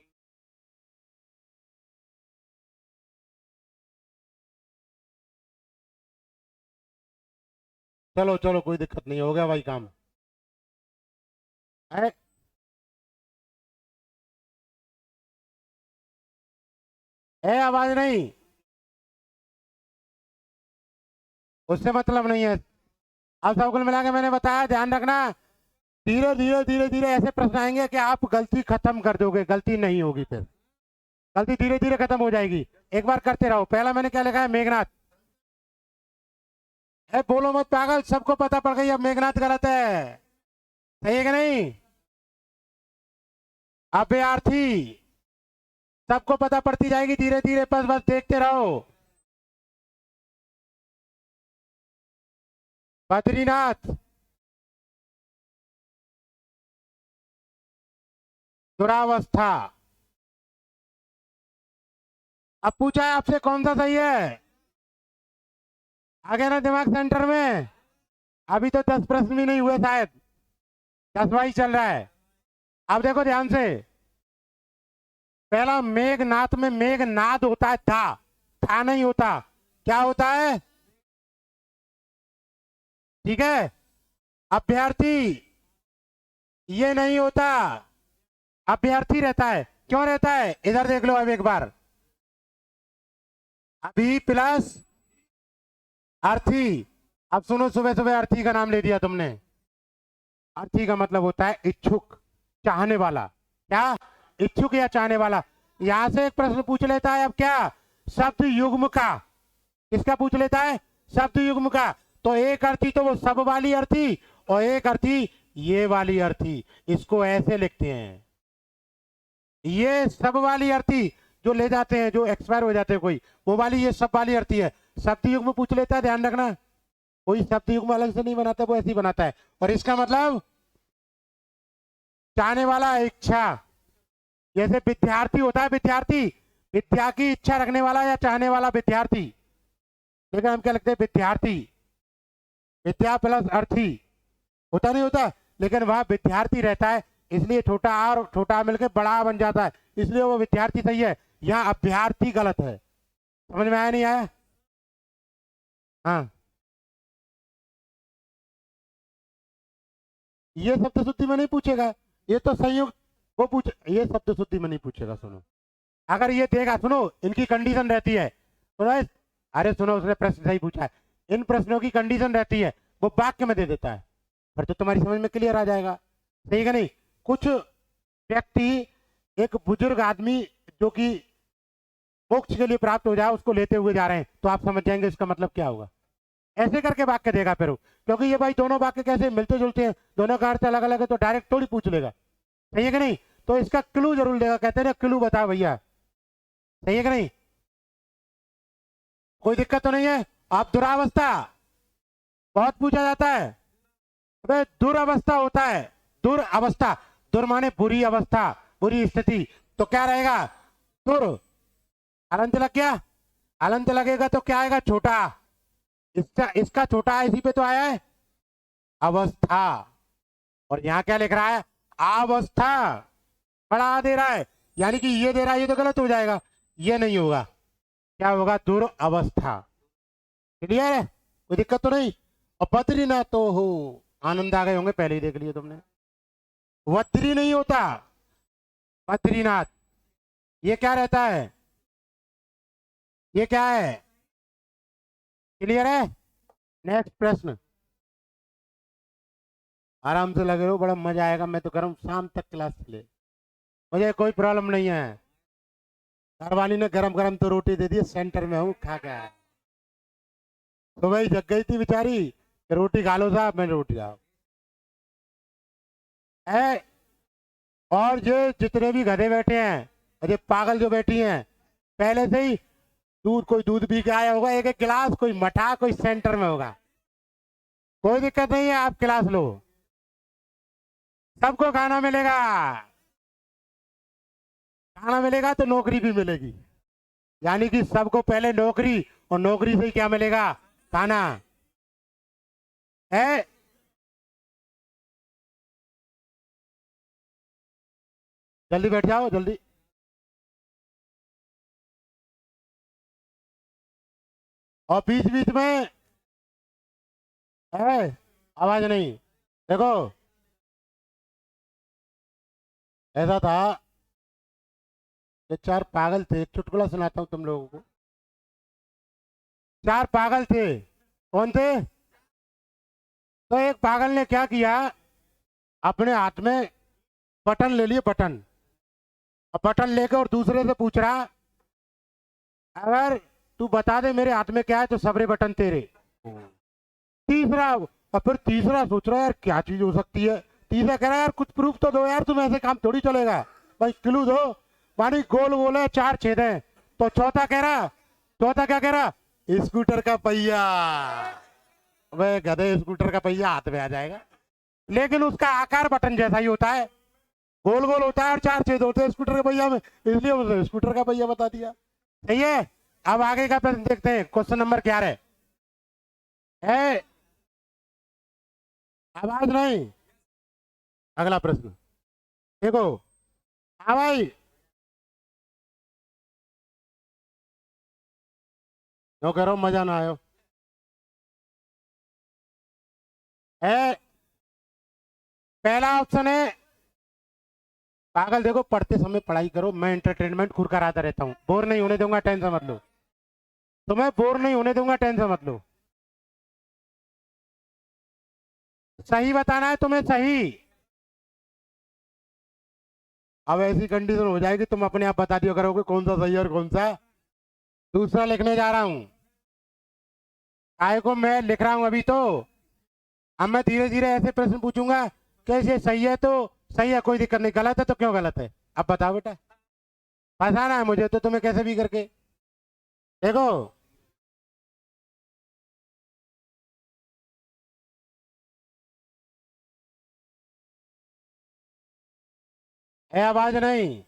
चलो चलो, कोई दिक्कत नहीं, हो गया भाई काम। है? है आवाज नहीं? उससे मतलब नहीं है। अब सब कुल मिला के मैंने बताया, ध्यान रखना। धीरे धीरे धीरे धीरे ऐसे प्रश्न आएंगे कि आप गलती खत्म कर दोगे, गलती नहीं होगी फिर। गलती धीरे धीरे खत्म हो जाएगी। एक बार करते रहो। पहला मैंने क्या लिखा है? मेघनाथ। है, बोलो मत पागल, सबको पता पड़ गई अब मेघनाथ गलत है। सही है कि नहीं? अभ्यर्थी। सबको पता पड़ती जाएगी धीरे धीरे, बस बस देखते रहो। बद्रीनाथ। दुरावस्था। अब पूछा है आपसे कौन सा सही है। आ गया ना दिमाग सेंटर में? अभी तो 10 प्रश्न भी नहीं हुए शायद, 10वां ही चल रहा है। अब देखो ध्यान से। पहला मेघनाथ में मेघनाद होता है, था नहीं होता। क्या होता है? ठीक है। अभ्यर्थी, ये नहीं होता। अभ्यर्थी रहता है। क्यों रहता है? इधर देख लो अब एक बार। अभी प्लस अर्थी। अब सुनो, सुबह सुबह अर्थी का नाम ले दिया तुमने। अर्थी का मतलब होता है इच्छुक, चाहने वाला। क्या? इच्छुक या चाहने वाला। यहां से एक प्रश्न पूछ लेता है अब, क्या? शब्द युग्म का। किसका पूछ लेता है? शब्द युग्म का। तो एक अर्थी तो वो सब वाली अर्थी, और एक अर्थी ये वाली अर्थी। इसको ऐसे लिखते हैं, ये सब वाली अर्थी जो ले जाते हैं, जो एक्सपायर हो जाते हैं कोई, वो वाली, ये सब वाली अर्थी है। शब्द युग्म पूछ लेता है, ध्यान रखना। कोई शब्द युग्म अलग से नहीं बनाता, वो ऐसे ही बनाता है। और इसका मतलब चाहने वाला, इच्छा। जैसे विद्यार्थी होता है, विद्यार्थी, विद्या की इच्छा रखने वाला या चाहने वाला विद्यार्थी। लेकिन हम क्या लिखते हैं? विद्यार्थी। विद्या प्लस अर्थी होता नहीं होता, लेकिन वह विद्यार्थी रहता है, इसलिए छोटा आ और छोटा आ मिलकर बड़ा आ बन जाता है, इसलिए वो विद्यार्थी सही है। यहाँ अभ्यर्थी गलत है। समझ में आया नहीं आया? हाँ। ये शब्द शुद्धि में नहीं पूछेगा, ये तो संयुक्त वो पूछ, ये शब्द शुद्धि में नहीं पूछेगा। सुनो, अगर ये देगा, सुनो, इनकी कंडीशन रहती है। सुनो, अरे सुनो, उसने प्रश्न सही पूछा है। इन प्रश्नों की कंडीशन रहती है, वो वाक्य में दे देता है, फिर तो तुम्हारी समझ में क्लियर आ जाएगा। सही है कि नहीं? कुछ व्यक्ति, एक बुजुर्ग आदमी जो कि मोक्ष के लिए प्राप्त हो जाए, उसको लेते हुए जा रहे हैं, तो आप समझ जाएंगे इसका मतलब क्या होगा। ऐसे करके वाक्य देगा फिर वो। क्योंकि ये भाई दोनों वाक्य कैसे मिलते जुलते हैं, दोनों का अर्थ अलग अलग है, तो डायरेक्ट थोड़ी पूछ लेगा। सही है कि नहीं? तो इसका क्लू जरूर देगा, कहते हैं ना क्लू बताओ भैया। सही है कि नहीं? कोई दिक्कत तो नहीं है? आप दुरावस्था बहुत पूछा जाता है। अबे दुरावस्था होता है, दुरावस्था। दुर माने बुरी अवस्था, बुरी स्थिति। तो क्या रहेगा? दुर। अलंत लग गया? अलंत लगेगा तो क्या आएगा? छोटा। इसका इसका छोटा इसी पे तो आया है, अवस्था। और यहां क्या लिख रहा है? अवस्था। बड़ा दे रहा है, यानी कि ये दे रहा है, ये तो गलत हो जाएगा, ये नहीं होगा। क्या होगा? दुरावस्था। क्लियर है? कोई दिक्कत तो नहीं? और बद्रीनाथ तो हो, आनंद आ गए होंगे, पहले ही देख लिए तुमने। वद्री नहीं होता, बद्रीनाथ। ये क्या रहता है? ये क्या है? क्लियर है? नेक्स्ट प्रश्न। आराम से लगे रहो, बड़ा मजा आएगा। मैं तो कह रहा हूँ शाम तक क्लास चले, मुझे कोई प्रॉब्लम नहीं है। घर वाली ने गरम गरम तो रोटी दे दी, सेंटर में हूँ, खा के आया। तो भाई जग गई थी बेचारी कि रोटी खा लो साहब, मैंने रोटी खाओ है। और जो जितने भी गधे बैठे हैं और ये पागल जो बैठी हैं, पहले से ही दूध, कोई दूध पी के आया होगा एक एक गिलास, कोई मठा, कोई सेंटर में होगा। कोई दिक्कत नहीं है, आप क्लास लो, सबको खाना मिलेगा। खाना मिलेगा तो नौकरी भी मिलेगी, यानी कि सबको पहले नौकरी, और नौकरी से ही क्या मिलेगा? खाना है। जल्दी बैठ जाओ, जल्दी। और बीच बीच में है, आवाज नहीं। देखो, ऐसा था कि चार पागल थे, एक चुटकुला सुनाता हूँ तुम लोगों को। चार पागल थे, कौन थे? तो एक पागल ने क्या किया, अपने हाथ में बटन ले लिए, बटन। और बटन लेकर और दूसरे से पूछ रहा, अगर तू बता दे मेरे हाथ में क्या है तो सबरे बटन तेरे। तीसरा, और फिर तीसरा सोच रहा है यार क्या चीज हो सकती है। तीसरा कह रहा है यार कुछ प्रूफ तो दो यार, तुम ऐसे काम थोड़ी चलेगा, भाई क्लू दो। मानी गोल गोल है, चार छेद है। तो चौथा कह रहा, चौथा क्या कह रहा? स्कूटर का पहिया। वह गधे, स्कूटर का पहिया हाथ में आ जाएगा, लेकिन उसका आकार बटन जैसा ही होता है, गोल गोल होता है और चार छेद होते हैं स्कूटर के पहिया में, इसलिए उसने स्कूटर का पहिया बता दिया। सही है? अब आगे का प्रश्न देखते हैं, क्वेश्चन नंबर क्या है? आवाज नहीं। अगला प्रश्न देखो। हाँ भाई, क्यों कह रहा हूँ मजा ना आयो है? पहला ऑप्शन है, पागल देखो, पढ़ते समय पढ़ाई करो, मैं एंटरटेनमेंट खुद कराता रहता हूँ, बोर नहीं होने दूंगा, टेंशन मत लो। तो मैं बोर नहीं होने दूंगा, टेंशन मत लो। सही बताना है तुम्हें, सही। अब ऐसी कंडीशन हो जाएगी तुम अपने आप बता दिया करोगे कौन सा सही है और कौन सा। दूसरा लिखने जा रहा हूँ, आए को मैं लिख रहा हूँ अभी तो। अब मैं धीरे धीरे ऐसे प्रश्न पूछूंगा, कैसे सही है तो सही है, कोई दिक्कत नहीं, गलत है तो क्यों गलत है। अब बताओ बेटा, फंसाना है मुझे तो तुम्हें कैसे भी करके। देखो, है आवाज नहीं?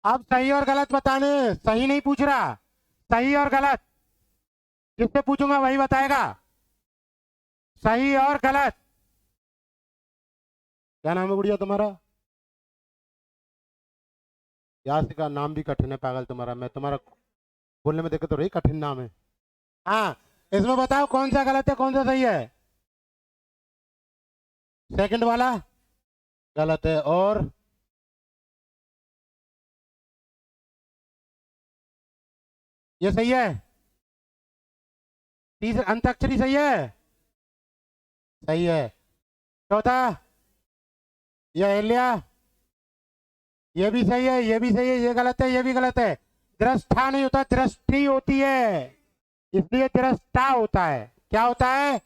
अब सही और गलत बताने, सही नहीं पूछ रहा, सही और गलत जिससे पूछूंगा वही बताएगा, सही और गलत। क्या नाम है गुड़िया तुम्हारा? यासिका, नाम भी कठिन है पागल तुम्हारा, मैं तुम्हारा बोलने में देखो तो रही कठिन नाम है। हाँ, इसमें बताओ कौन सा गलत है कौन सा सही है? सेकंड वाला गलत है, और ये सही है। तीसरा अंताक्षरी सही है, सही है। चौथा ये अहिल्या, ये भी सही है, ये भी सही है, ये गलत है, ये भी गलत है। दृष्टा नहीं होता, दृष्टि होती है, इसलिए दृष्टा होता है। क्या होता है?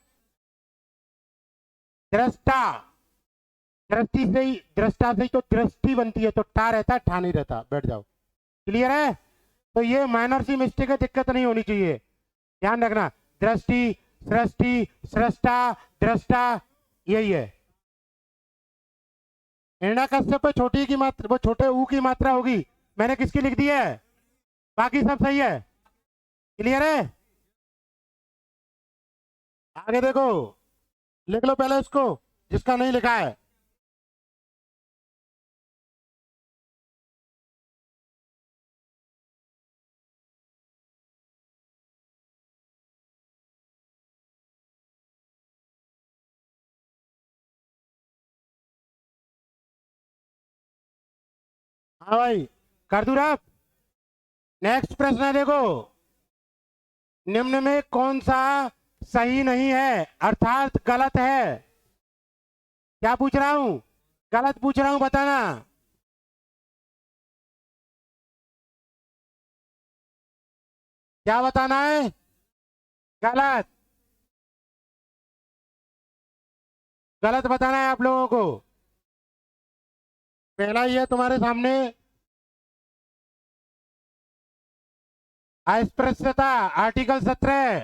दृष्टा। दृष्टि से ही, दृष्टा से ही तो दृष्टि बनती है, तो टा रहता है, ठा नहीं रहता। बैठ जाओ। क्लियर है? तो ये माइनर सी मिस्टेक है, दिक्कत नहीं होनी चाहिए, ध्यान रखना। दृष्टि, सृष्टि, सृष्टा, दृष्टा, यही है। हिरण्यकश्यप पे छोटी की मात्रा, वो छोटे ऊ की मात्रा होगी, मैंने किसकी लिख दी है? बाकी सब सही है। क्लियर है? आगे देखो, लिख लो पहले उसको जिसका नहीं लिखा है। हाँ भाई, कर दूं रब? नेक्स्ट प्रश्न है, देखो। निम्न में कौन सा सही नहीं है, अर्थात गलत है? क्या पूछ रहा हूं? गलत पूछ रहा हूं, बताना। क्या बताना है? गलत। गलत बताना है आप लोगों को। पहला ही है तुम्हारे सामने, अस्पृश्यता, आर्टिकल 17,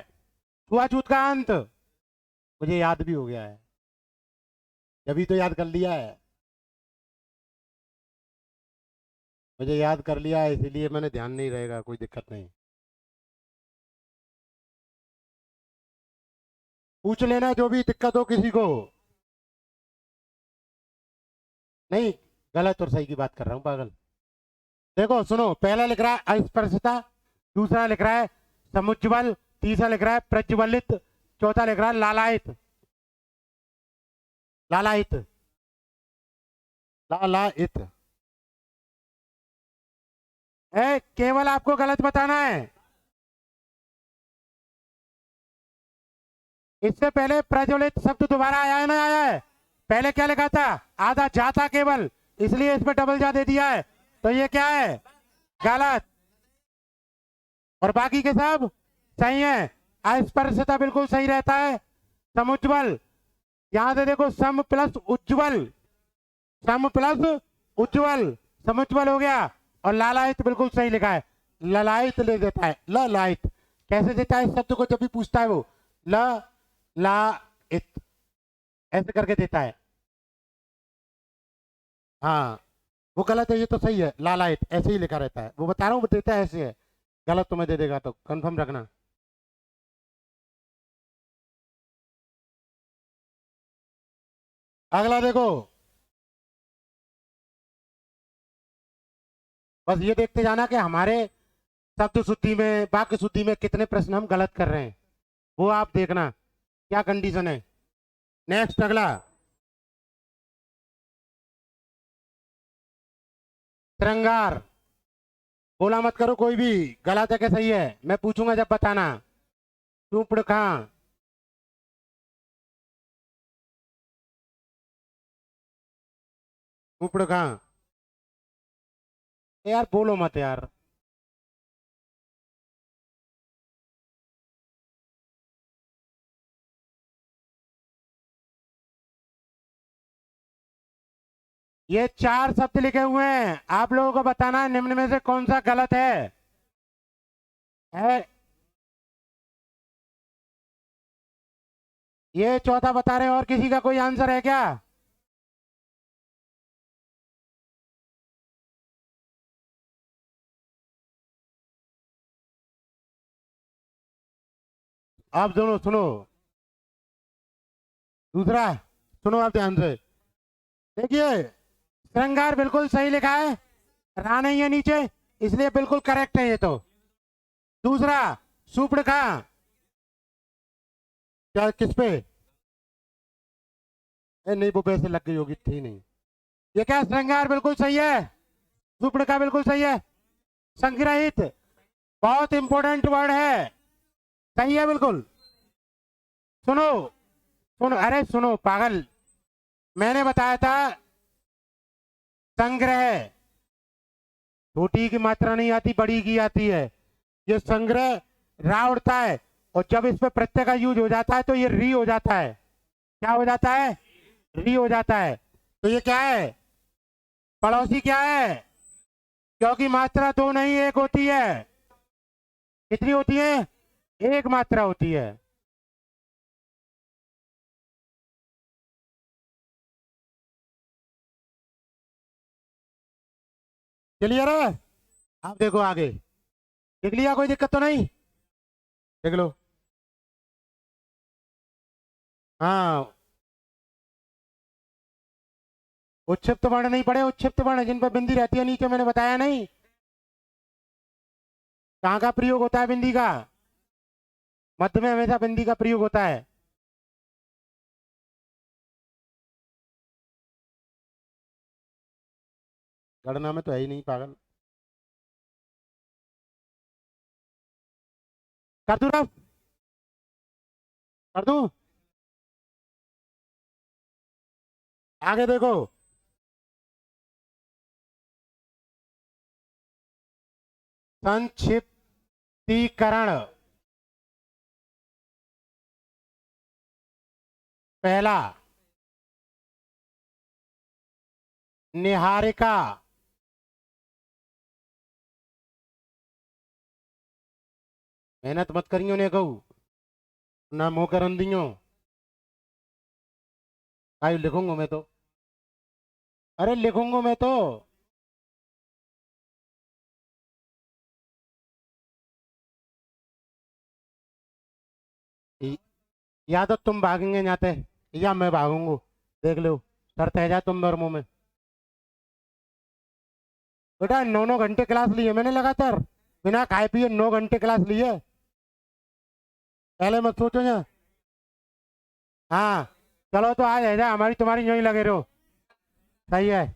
छुआछूत का अंत। मुझे याद भी हो गया है, अभी तो याद कर लिया है, मुझे याद कर लिया है, इसीलिए मैंने ध्यान नहीं रहेगा, कोई दिक्कत नहीं। पूछ लेना जो भी दिक्कत हो किसी को। नहीं, गलत और सही की बात कर रहा हूं, पागल। देखो सुनो, पहला लिख रहा है अस्पृश्यता, दूसरा लिख रहा है समुज्ज्वल, तीसरा लिख रहा है प्रज्वलित, चौथा लिख रहा है लालायित। लालायित, लालायित। केवल आपको गलत बताना है। इससे पहले प्रज्वलित शब्द दोबारा आया है, ना आया है? पहले क्या लिखा था? आधा जाता केवल, इसलिए इस पे डबल जा दे दिया है, तो ये क्या है? गलत। और बाकी के सब सही है। अस्पृश्यता बिल्कुल सही रहता है। समुज्ज्वल, यहां से देखो, सम प्लस उज्ज्वल, सम प्लस उज्ज्वल, समुज्ज्वल हो गया। और लालायित बिल्कुल सही लिखा है, ललायित ले देता है, ललायित। कैसे देता है इस शब्द को जब भी पूछता है वो? ल ला इत, ऐसे करके देता है। हाँ, वो गलत है, ये तो सही है, लालायत ऐसे ही लिखा रहता है, वो बता रहा हूँ, देता है ऐसे है। गलत तुम्हें दे देगा तो कंफर्म रखना। अगला देखो, बस ये देखते जाना कि हमारे शब्द शुद्धि में, वाक्य शुद्धि में कितने प्रश्न हम गलत कर रहे हैं, वो आप देखना क्या कंडीशन है। नेक्स्ट, अगला। श्रृंगार, बोला मत करो कोई भी, गलत है कि सही है, मैं पूछूंगा जब बताना। चुप खा। चुप खा। यार बोलो मत यार। ये चार शब्द लिखे हुए हैं, आप लोगों को बताना है निम्न में से कौन सा गलत है? ये चौथा बता रहे हैं, और किसी का कोई आंसर है क्या? आप दोनों सुनो, दूसरा सुनो आप ध्यान से। देखिए, श्रृंगार बिल्कुल सही लिखा है, रा नहीं है नीचे, इसलिए बिल्कुल करेक्ट है ये तो। दूसरा, सुपड़खा, क्या किस पे? नहीं, वो वैसे लग गई होगी, थी नहीं। ये क्या, श्रृंगार बिल्कुल सही है, सुपड़खा बिल्कुल सही है। संग्रहित, बहुत इंपॉर्टेंट वर्ड है, सही है बिल्कुल। सुनो, सुनो, अरे सुनो पागल, मैंने बताया था संग्रह, छोटी की मात्रा नहीं आती, बड़ी की आती है। ये संग्रह रा उड़ता है, और जब इस पे प्रत्यय का यूज हो जाता है तो ये री हो जाता है। क्या हो जाता है? री हो जाता है। तो ये क्या है? पड़ोसी क्या है? क्योंकि मात्रा दो नहीं एक होती है। कितनी होती है? एक मात्रा होती है। क्लियर है? आप देखो आगे, देख लिया, कोई दिक्कत तो नहीं? देख लो। हाँ, उच्छिप्त वर्ण नहीं पड़े, उच्छिप्त वर्ण जिन पर बिंदी रहती है नीचे, मैंने बताया नहीं? कहाँ का प्रयोग होता है बिंदी का? मध्य में हमेशा बिंदी का प्रयोग होता है। गणना में तो है ही नहीं पागल। कर दू रफ? कर दू? आगे देखो। संक्षिप्तीकरण। पहला, निहारिका। मेहनत मत करियो ने कहू, ना मुंह करन दियो। आई लिखूंगा मैं तो, अरे लिखूंगा मैं तो। य- या तो तुम भागेंगे जाते, या मैं भागूंगा। देख लो, शर्त है जा तुम और मुंह में। बेटा 9 9 घंटे क्लास ली है मैंने लगातार, बिना खाए पिए 9 घंटे क्लास ली है। पहले मत सोचो ना। हाँ, चलो तो आज है जा, हमारी तुम्हारी यूं ही लगे रहो। सही है।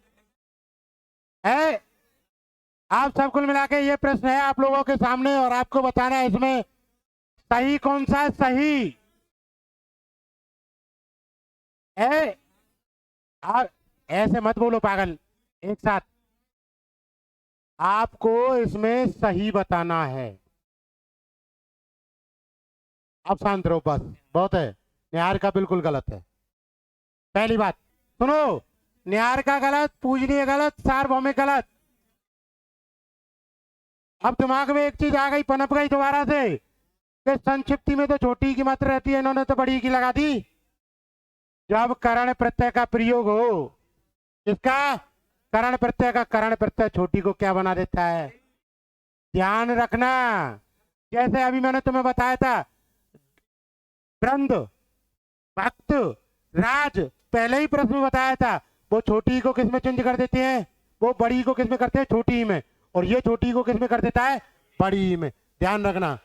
आप सब कुल मिला के ये प्रश्न है आप लोगों के सामने, और आपको बताना है इसमें सही कौन सा है। सही है। आप ऐसे मत बोलो पागल, एक साथ। आपको इसमें सही बताना है। आप शांत रहो बस, बहुत है। निहार का बिल्कुल गलत है। पहली बात सुनो, निहार का गलत, पूजनीय गलत, सार्वभौमिक गलत। अब दिमाग में एक चीज आ गई, पनप गई दोबारा से, कि संक्षिप्ति में तो छोटी की मात्रा रहती है, इन्होंने तो बड़ी की लगा दी। जब करण प्रत्यय का प्रयोग हो, किसका? करण प्रत्यय का, करण प्रत्यय छोटी को क्या बना देता है? ध्यान रखना। जैसे अभी मैंने तुम्हें बताया था, वृंद, भक्त, राज, पहले ही प्रश्न में बताया था, वो छोटी को किस में चेंज कर देते हैं? वो बड़ी को किस में करते हैं? छोटी में। और ये छोटी को किस में कर देता है? बड़ी में। ध्यान रखना,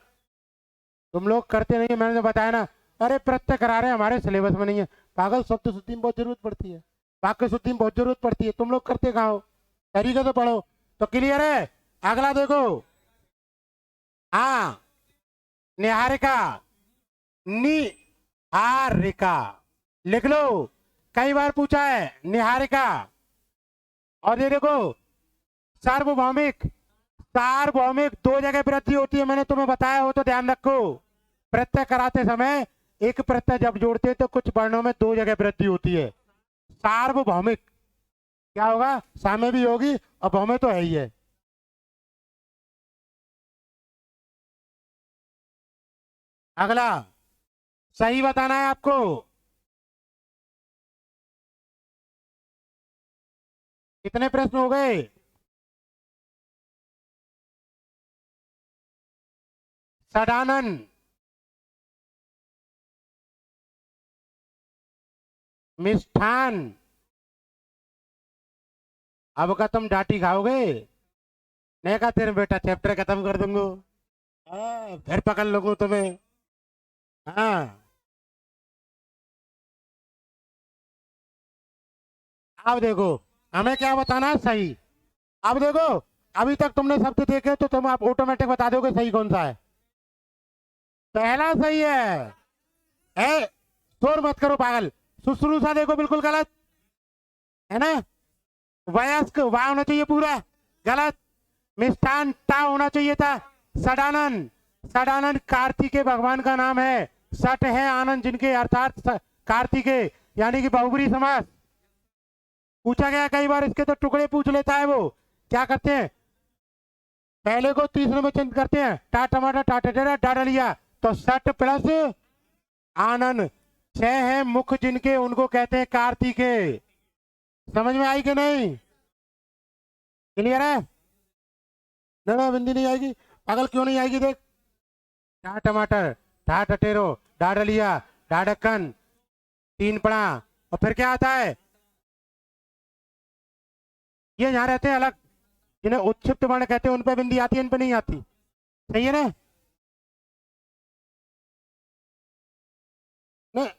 तुम लोग करते नहीं है, मैंने तो बताया ना। अरे प्रत्यय करा रहे हैं, हमारे सिलेबस में नहीं है। पागल, शब्द शुद्धि में बहुत जरूरत पड़ती है, वाक्य शुद्धि में बहुत जरूरत पड़ती है, तुम लोग करते कहाँ हो? तरीके से पढ़ो। तो क्लियर है? अगला देखो। हाँ, निहारिका। निहारिका लिख लो, कई बार पूछा है निहारिका। और ये देखो, सार्वभौमिक। सार्वभौमिक दो जगह वृद्धि होती है, मैंने तुम्हें बताया हो तो ध्यान रखो। प्रत्यय कराते समय एक प्रत्यय जब जोड़ते हैं तो कुछ वर्णों में दो जगह वृद्धि होती है। सार्वभौमिक क्या होगा? सामे भी होगी और भौमे तो है ही है। अगला, सही बताना है आपको। कितने प्रश्न हो गए? सडानन। मिष्ठान। अब का तुम डांटी खाओगे? नहीं का तेरे बेटा चैप्टर खत्म कर दूंगा। फिर पकड़ लूंगा तुम्हें। हाँ, अब देखो, हमें क्या बताना है? सही। अब देखो, अभी तक तुमने शब्द देखे तो तुम आप ऑटोमेटिक बता दोगे सही कौन सा है। पहला सही है। ए, शोर मत करो पागल। शुश्रूषा देखो बिल्कुल गलत। है ना। वयस्क वाह होना चाहिए पूरा, गलत। मिष्ठान टा होना चाहिए था। सडानन, सडानन कार्तिकेय भगवान का नाम है। सट है आनंद जिनके, अर्थात कार्तिकेय, यानी कि बहुब्री समास। पूछा गया कई बार, इसके तो टुकड़े पूछ लेता है वो। क्या करते हैं, पहले को तीसरे में चेंज करते हैं, टा टमाटर टा टेरा टा डलिया, तो सट प्लस आनंद। छह है मुख जिनके, उनको कहते हैं कार्तिकेय। समझ में आई कि नहीं, क्लियर है। ना ना बिंदी नहीं आएगी, पागल क्यों नहीं आएगी, देख। डा टमाटर, डा टटेरो, डा डलिया, डा ढक्कन, तीन पड़ा, और फिर क्या आता है, ये यहाँ रहते हैं अलग, जिन्हें उत्क्षिप्त वर्ण कहते हैं, उन पे बिंदी आती है, इन पे नहीं आती। सही है ना। नहीं,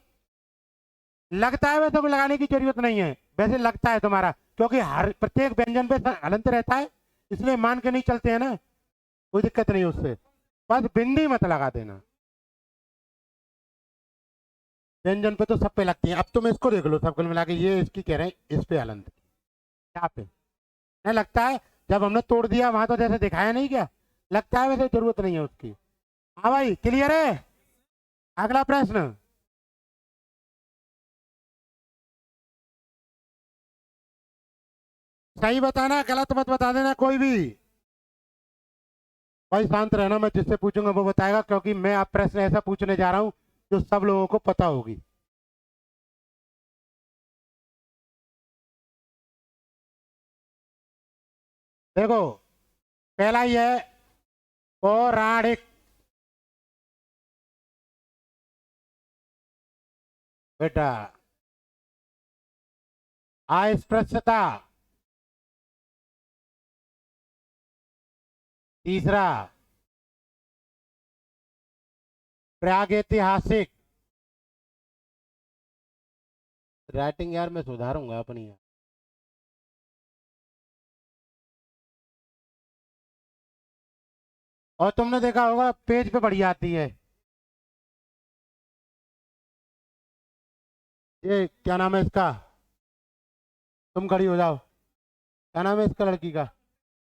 लगता है वैसे, को लगाने की जरूरत नहीं है, वैसे लगता है तुम्हारा, क्योंकि हर प्रत्येक व्यंजन पे हलंत रहता है, इसलिए मान के नहीं चलते हैं ना, कोई दिक्कत नहीं उससे। बस बिंदी मत लगा देना, व्यंजन पे तो सब पे लगती है। अब तुम इसको देख लो, सबको मिला के, ये इसकी कह रहे हैं, इस पे हलंत, क्या पे नहीं लगता है। जब हमने तोड़ दिया वहां तो जैसे दिखाया नहीं क्या, लगता है वैसे, जरूरत नहीं है उसकी। हाँ भाई, क्लियर है। अगला प्रश्न, सही बताना, गलत मत बता देना कोई भी। भाई शांत रहना, मैं जिससे पूछूंगा वो बताएगा, क्योंकि मैं आप प्रश्न ऐसा पूछने जा रहा हूँ जो सब लोगों को पता होगी। देखो, पहला ही है पौराणिक। बेटा, अस्पृश्यता। तीसरा, प्रागैतिहासिक। राइटिंग यार मैं सुधारूंगा अपनी यार। और तुमने देखा होगा पेज पे बढ़ी आती है, ये क्या नाम है इसका, तुम खड़ी हो जाओ, क्या नाम है इसका लड़की का,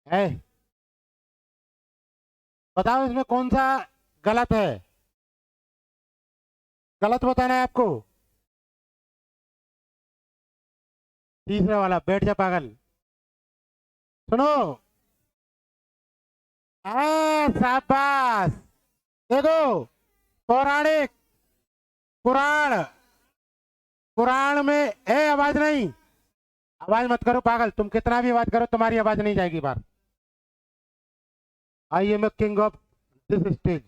है, बताओ इसमें कौन सा गलत है, गलत बताना है आपको। तीसरा वाला, बैठ जा पागल, सुनो। शाबाश। देखो, पौराणिक, पुराण, पुराण में ए आवाज नहीं, आवाज मत करो पागल, तुम कितना भी आवाज करो तुम्हारी आवाज नहीं जाएगी बाहर। I am a king of this stage,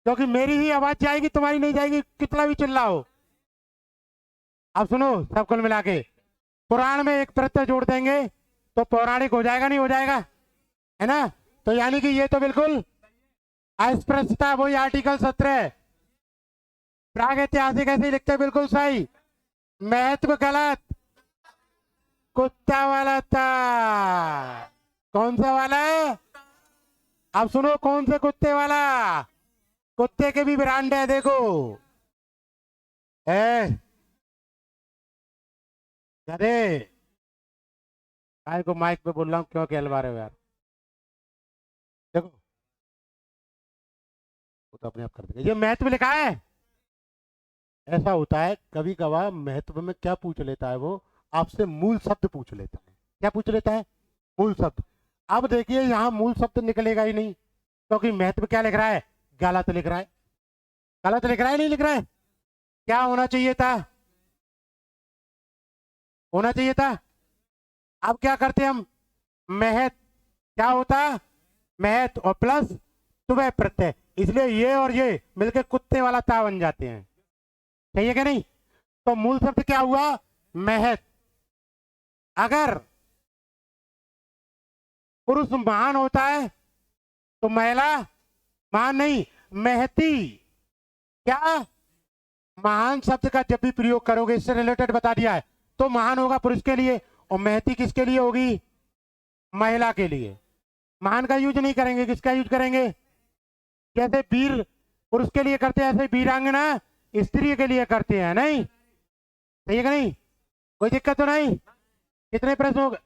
क्योंकि मेरी ही आवाज जाएगी, तुम्हारी नहीं जाएगी, कितना भी चिल्लाओ। अब सुनो, सब कुल मिला के, पुराण में एक प्रत्यय जोड़ देंगे तो पौराणिक हो जाएगा, नहीं हो जाएगा, है ना। तो यानी कि ये तो बिल्कुल अस्पृश्यता, वही आर्टिकल 17। प्राग ऐतिहासिक ऐसे ही लिखते हैं, बिल्कुल सही। महत्व गलत, कुत्ता वाला था। कौन सा वाला है, अब सुनो, कौन से कुत्ते वाला, कुत्ते के भी ब्रांड है, देखो। ए गधे, काय को माइक पे बोल रहा हूँ, क्यों कहलवा रहे हो यार। देखो, वो तो अपने आप कर देगा, ये महत्व लिखा है। ऐसा होता है कभी कभार, महत्व में क्या पूछ लेता है वो, आपसे मूल शब्द पूछ लेता है। क्या पूछ लेता है, मूल शब्द। अब देखिए यहाँ मूल शब्द निकलेगा ही नहीं, क्योंकि महत्व क्या लिख रहा है, गलत लिख रहा है। गलत लिख रहा है, नहीं लिख रहा है, क्या होना चाहिए था, होना चाहिए था। अब क्या करते हम, महत, क्या होता, महत और प्लस तुवह प्रत्यय, इसलिए ये और ये मिलकर कुत्ते वाला ता बन जाते हैं। सही है क्या नहीं। तो मूल शब्द क्या हुआ, महत। अगर पुरुष महान होता है तो महिला महान नहीं, महती। क्या, महान शब्द का जब भी प्रयोग करोगे, इससे रिलेटेड बता दिया है, तो महान होगा पुरुष के लिए, और महती किसके लिए होगी, महिला के लिए। महान का यूज नहीं करेंगे, किसका यूज करेंगे, जैसे वीर पुरुष के लिए करते हैं, ऐसे वीरांगना स्त्री के लिए करते हैं, नहीं। सही है कि नहीं। कोई दिक्कत तो नहीं? कितने प्रश्न हो गए?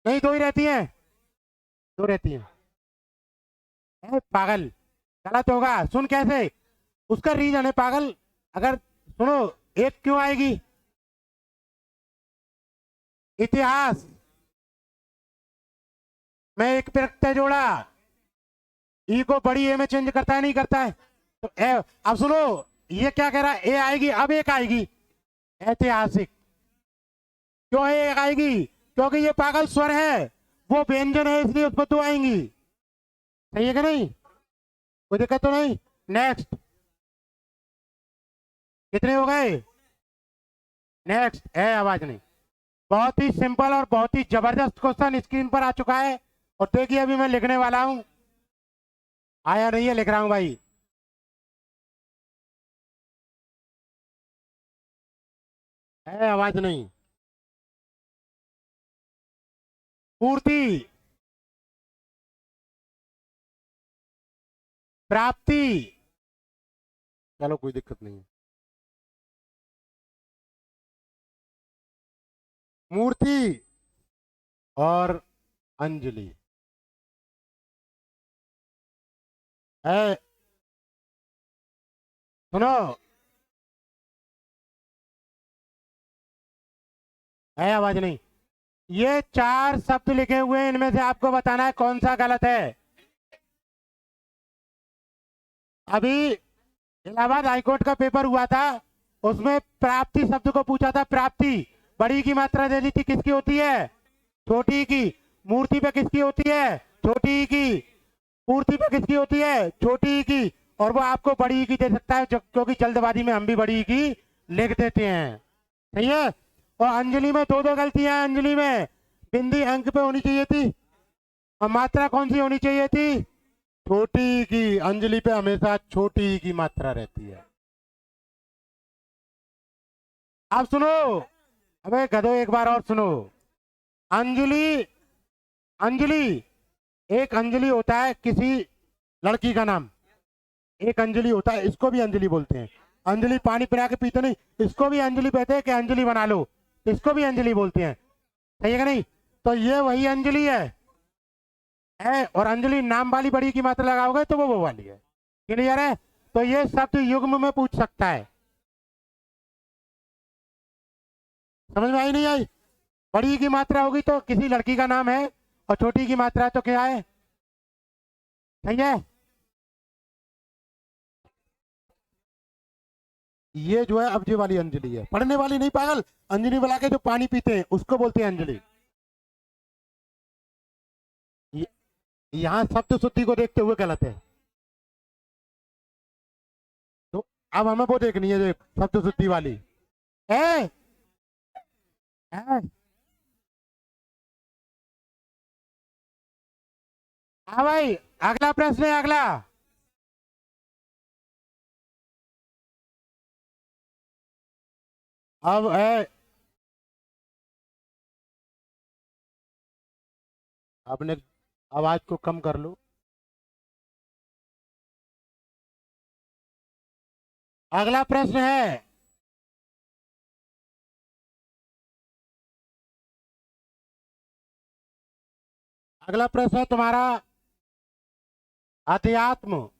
नहीं, दो ही रहती हैं, दो रहती हैं। पागल, गलत होगा, सुन कैसे, उसका रीजन है पागल। अगर सुनो, एक क्यों आएगी? इतिहास में एक प्रत्यय जोड़ा, ई को बड़ी ए में चेंज करता है नहीं करता है? तो ए, अब सुनो, ये क्या कह रहा है, ए आएगी, अब एक आएगी ऐतिहासिक। क्यों एक आएगी? क्योंकि ये पागल स्वर है, वो व्यंजन है, इसलिए उस पर दो आएंगी। सही है कि नहीं? कोई दिक्कत तो नहीं? नेक्स्ट, कितने हो गए? नेक्स्ट है, आवाज नहीं। बहुत ही सिंपल और बहुत ही जबरदस्त क्वेश्चन स्क्रीन पर आ चुका है, और देखिए अभी मैं लिखने वाला हूं। आया नहीं है, लिख रहा हूं भाई। है, आवाज नहीं। पूर्ति, प्राप्ति, चलो कोई दिक्कत नहीं है। मूर्ति और अंजलि है। सुनो, है, आवाज नहीं। ये चार शब्द लिखे हुए हैं, इनमें से आपको बताना है कौन सा गलत है। अभी इलाहाबाद हाईकोर्ट का पेपर हुआ था, उसमें प्राप्ति शब्द को पूछा था। प्राप्ति बड़ी की मात्रा दे दी थी, किसकी होती है? छोटी की। मूर्ति पे किसकी होती है? छोटी की। पूर्ति पे किसकी होती है? छोटी की। और वो आपको बड़ी की दे सकता है, क्योंकि जल्दबाजी में हम भी बड़ी की लिख देते हैं। सही है। और अंजलि में दो दो गलतियां हैं। अंजलि में बिंदी अंक पे होनी चाहिए थी, और मात्रा कौन सी होनी चाहिए थी? छोटी की। अंजलि पे हमेशा छोटी की मात्रा रहती है। आप सुनो, अबे गधो, एक बार और सुनो। अंजलि, अंजलि, एक अंजलि होता है किसी लड़की का नाम, एक अंजलि होता है, इसको भी अंजलि बोलते हैं। अंजलि पानी पिला के पीते नहीं, इसको भी अंजलि कहते हैं कि अंजलि बना लो, इसको भी अंजलि बोलते हैं। सही है कि नहीं? तो ये वही अंजलि है, और अंजलि नाम वाली बड़ी की मात्रा लगाओगे तो वो वाली है। क्लियर है? तो ये शब्द युग्म में पूछ सकता है। समझ में आई नहीं आई? बड़ी की मात्रा होगी तो किसी लड़की का नाम है, और छोटी की मात्रा है तो क्या है? सही है। ये जो है अब ये वाली अंजलि है, पढ़ने वाली नहीं पागल। अंजलि वाला के जो पानी पीते हैं उसको बोलते हैं अंजलि। ये- यहाँ शब्द शुद्धि को देखते हुए गलत है। तो अब हमें वो देखनी है, जो शब्द शुद्धि वाली है। है। हाँ भाई, अगला प्रश्न है, अगला। अब है, अपने आवाज को कम कर लो। अगला प्रश्न है, अगला प्रश्न है तुम्हारा, अध्यात्म,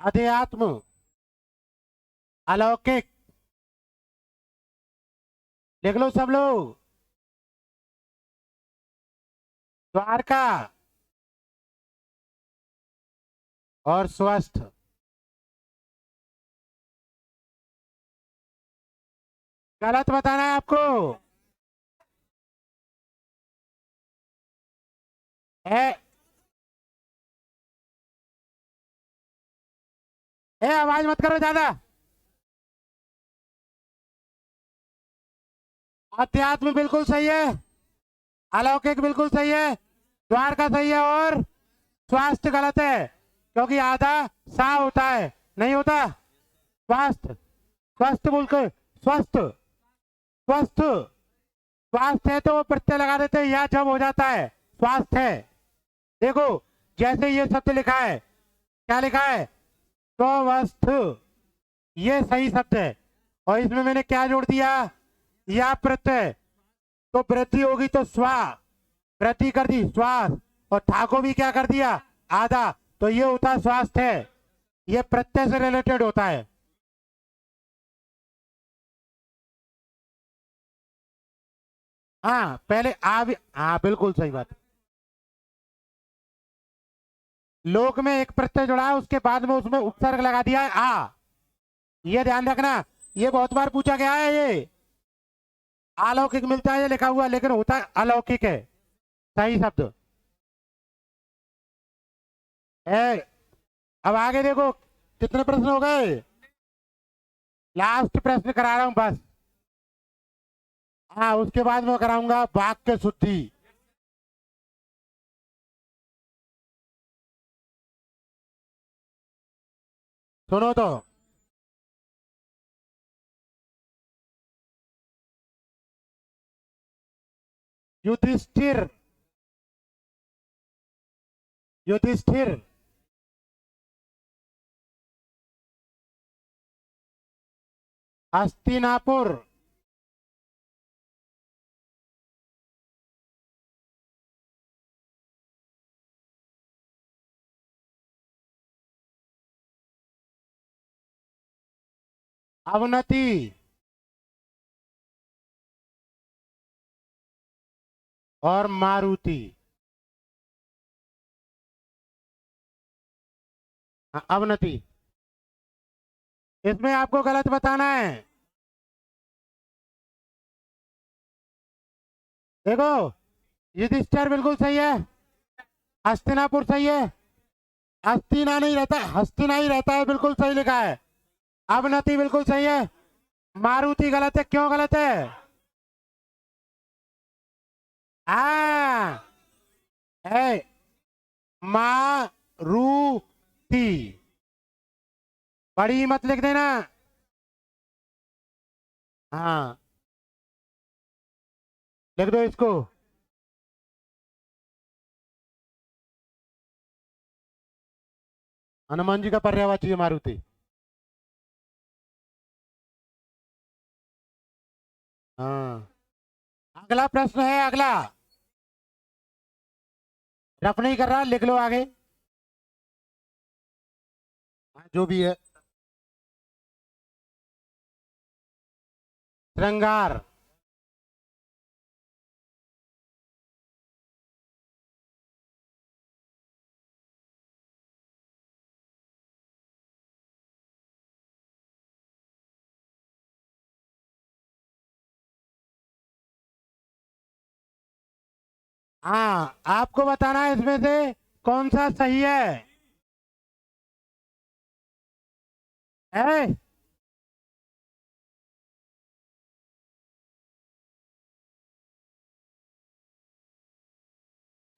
अध्यात्म, अलौकिक। लिख लो सब लोग। द्वारका और स्वस्थ। गलत बताना है आपको। है, आवाज मत करो ज्यादा। अध्यात्म बिल्कुल सही है, अलौकिक बिल्कुल सही है, द्वारका सही है, और स्वास्थ्य गलत है, क्योंकि आधा सा होता है, नहीं होता। स्वास्थ्य, स्वस्थ बोल के, स्वस्थ, स्वस्थ, स्वास्थ्य है तो वो प्रत्यय लगा देते हैं, या जब हो जाता है स्वास्थ्य है। देखो, जैसे ये शब्द लिखा है, क्या लिखा है? स्वस्थ, ये सही शब्द है। और इसमें मैंने क्या जोड़ दिया, या प्रत्यय। तो वृद्धि होगी तो स्वा, वृद्धि कर दी श्वास, और था को भी क्या कर दिया, आधा। तो ये होता है स्वास्थ्य, ये प्रत्यय से रिलेटेड होता है। हाँ पहले आ भी, हाँ बिल्कुल सही बात। लोक में एक प्रत्यय जुड़ा है, उसके बाद में उसमें उपसर्ग लगा दिया है आ। ये ध्यान रखना, ये बहुत बार पूछा गया है। ये अलौकिक मिलता है ये लिखा हुआ, लेकिन होता है अलौकिक है, सही शब्द है। अब आगे देखो, कितने प्रश्न हो गए, लास्ट प्रश्न करा रहा हूं बस। हाँ उसके बाद मैं कराऊंगा वाक्य शुद्धि। सुनो तो, युधिष्ठिर, युधिष्ठिर, हस्तिनापुर, अवनति, और मारुति। हाँ, अवनति। इसमें आपको गलत बताना है। देखो, युधिष्ठिर बिल्कुल सही है, हस्तिनापुर सही है, हस्तिना नहीं रहता, हस्तिना ही रहता है, बिल्कुल सही लिखा है। अवनति बिल्कुल सही है, मारुति गलत है। क्यों गलत है, हाँ है मारुति, बड़ी मत लिख देना। हाँ लिख दो इसको। हनुमान जी का पर्यायवाची है मारुति। हाँ, अगला प्रश्न है, अगला। रफ नहीं कर रहा, लिख लो आगे। हाँ, जो भी है। श्रृंगार, हाँ आपको बताना है इसमें से कौन सा सही है?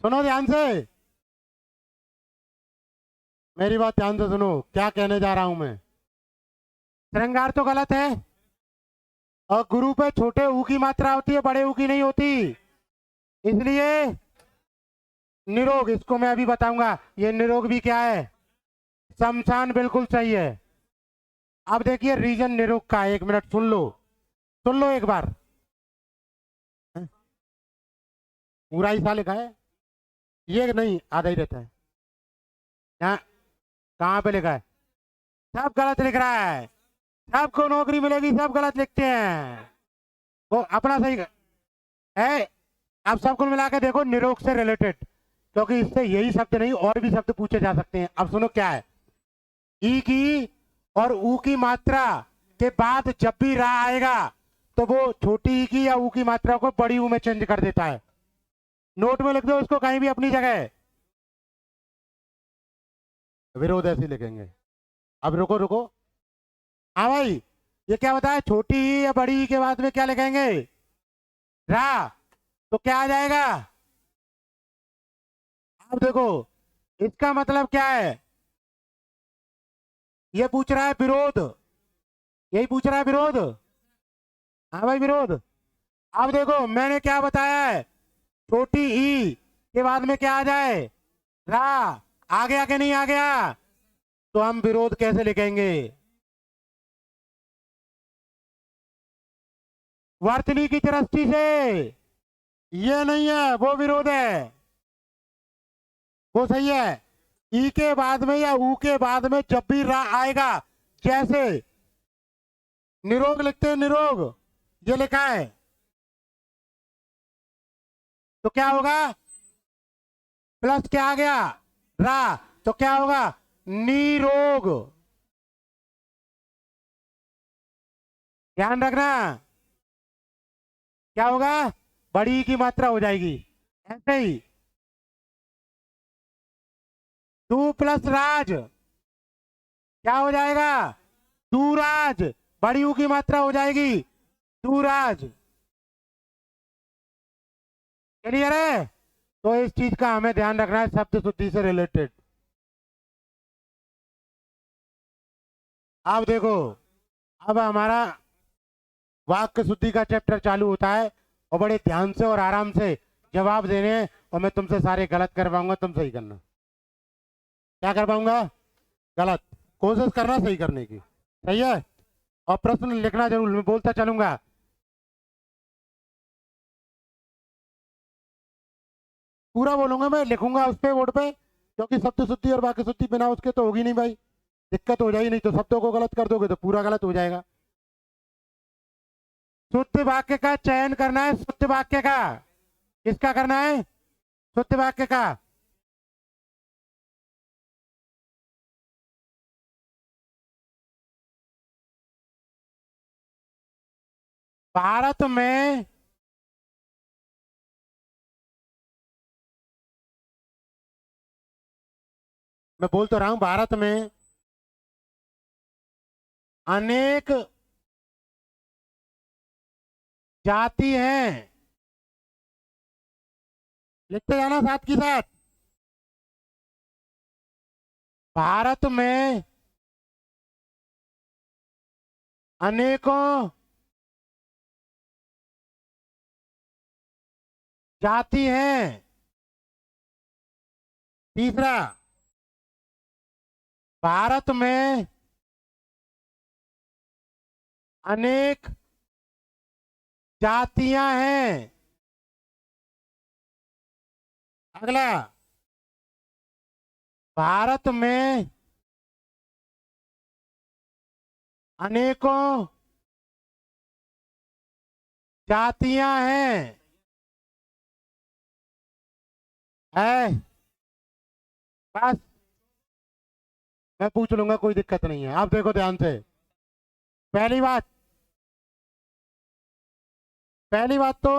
सुनो ध्यान से, मेरी बात ध्यान से सुनो, क्या कहने जा रहा हूं मैं। श्रृंगार तो गलत है, और गुरु पे छोटे ऊ की मात्रा होती है, बड़े ऊ की नहीं होती, इसलिए निरोग, इसको मैं अभी बताऊंगा। ये निरोग भी क्या है, शमशान, बिल्कुल सही है। अब देखिए रीजन निरोग का है, एक मिनट सुन लो, सुन लो एक बार। पूरा ही सा लिखा है, ये नहीं आधा ही रहता है। यहाँ कहाँ पे लिखा है, सब गलत लिख रहा है, सबको नौकरी मिलेगी, सब गलत लिखते हैं। वो अपना सही है। आप सबको मिला के देखो, निरोग से रिलेटेड, क्योंकि इससे यही शब्द नहीं और भी शब्द पूछे जा सकते हैं। अब सुनो क्या है, ई की और ऊ की मात्रा के बाद जब भी रा आएगा, तो वो छोटी ई की या ऊ की मात्रा को बड़ी ऊ में चेंज कर देता है। नोट में लिख दो इसको कहीं भी अपनी जगह, विरोध ऐसे लिखेंगे। अब रुको रुको, हाँ भाई, ये क्या बताया, छोटी ई या बड़ी ई के बाद में क्या लिखेंगे, रा, तो क्या आ जाएगा। अब देखो, इसका मतलब क्या है, ये पूछ रहा है विरोध, यही पूछ रहा है विरोध। हाँ भाई विरोध। अब देखो मैंने क्या बताया है, छोटी ई के बाद में क्या आ जाए, रा, आ गया कि नहीं आ गया, तो हम विरोध कैसे लिखेंगे। वर्तनी की दृष्टि से ये नहीं है, वो विरोध है, वो सही है। ई के बाद में या ऊ के बाद में जब भी रा आएगा, जैसे निरोग लिखते हैं, निरोग ये लिखा है, तो क्या होगा? प्लस क्या आ गया? रा। तो क्या होगा? निरोग। ध्यान रखना, क्या होगा? बड़ी की मात्रा हो जाएगी, ऐसे ही। तू प्लस राज क्या हो जाएगा? दूराज। बड़ी ऊ की मात्रा हो जाएगी दूराज। क्लियर है? तो इस चीज का हमें ध्यान रखना है, शब्द शुद्धि से रिलेटेड। अब देखो, अब हमारा वाक्य शुद्धि का चैप्टर चालू होता है, और बड़े ध्यान से और आराम से जवाब देने हैं, और मैं तुमसे सारे गलत करवाऊंगा, तुम सही करना। क्या करवाऊंगा? गलत। कोशिश करना सही करने की, सही है। और प्रश्न लिखना जरूर, मैं बोलता चलूंगा। पूरा बोलूंगा, मैं लिखूंगा उस पे बोर्ड पे, क्योंकि शब्द शुद्धि और वाक्य शुद्धि बिना उसके तो होगी नहीं भाई, दिक्कत हो जाएगी। नहीं तो शब्दों को गलत कर दोगे तो पूरा गलत हो जाएगा। शुद्ध वाक्य का चयन करना है, शुद्ध वाक्य का। किसका करना है? शुद्ध वाक्य का। भारत में मैं बोल तो रहा हूं, भारत में अनेक जाति हैं। लिखते जाना साथ की साथ। भारत में अनेकों जाति हैं। तीसरा, भारत में अनेक जातियां हैं। अगला, भारत में अनेकों जातियां हैं। है, बस। मैं पूछ लूंगा, कोई दिक्कत नहीं है। आप देखो ध्यान से। पहली बात, पहली बात तो,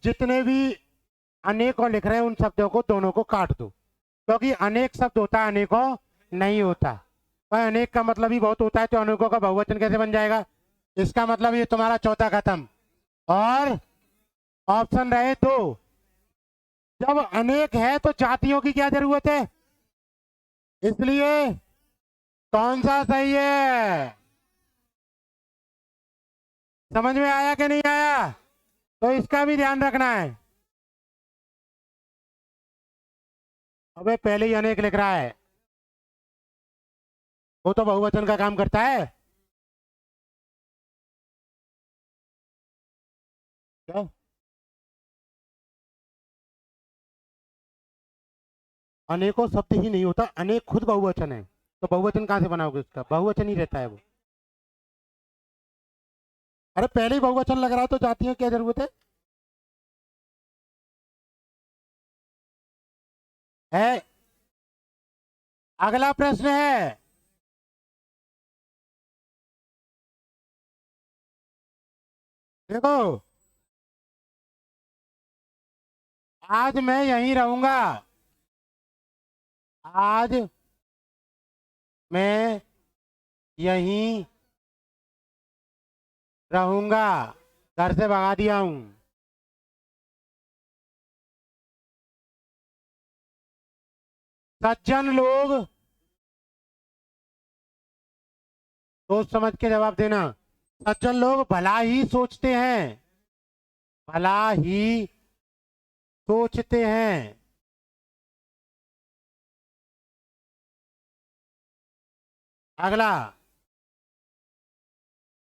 जितने भी अनेक और लिख रहे हैं उन शब्दों को दोनों को काट दो, क्योंकि अनेक शब्द होता है, अनेकों नहीं होता। पर अनेक का मतलब ही बहुत होता है, तो अनेकों का बहुवचन कैसे बन जाएगा? इसका मतलब ये तुम्हारा चौथा खत्म। और ऑप्शन रहे दो। जब अनेक है तो जातियों की क्या जरूरत है? इसलिए कौन सा सही है? समझ में आया कि नहीं आया? तो इसका भी ध्यान रखना है। अबे पहले ही अनेक लिख रहा है, वो तो बहुवचन का काम करता है। क्या? अनेकों शब्द ही नहीं होता, अनेक खुद बहुवचन है। तो बहुवचन कहाँ से बनाओगे? उसका बहुवचन ही रहता है वो। अरे पहले ही बहुवचन लग रहा है तो जातियों की क्या जरूरत है? अगला प्रश्न है, देखो, आज मैं यहीं रहूंगा। आज मैं यहीं रहूंगा, घर से भगा दिया हूं। सज्जन लोग, सोच समझ के जवाब देना। सज्जन लोग भला ही सोचते हैं, भला ही सोचते हैं। अगला,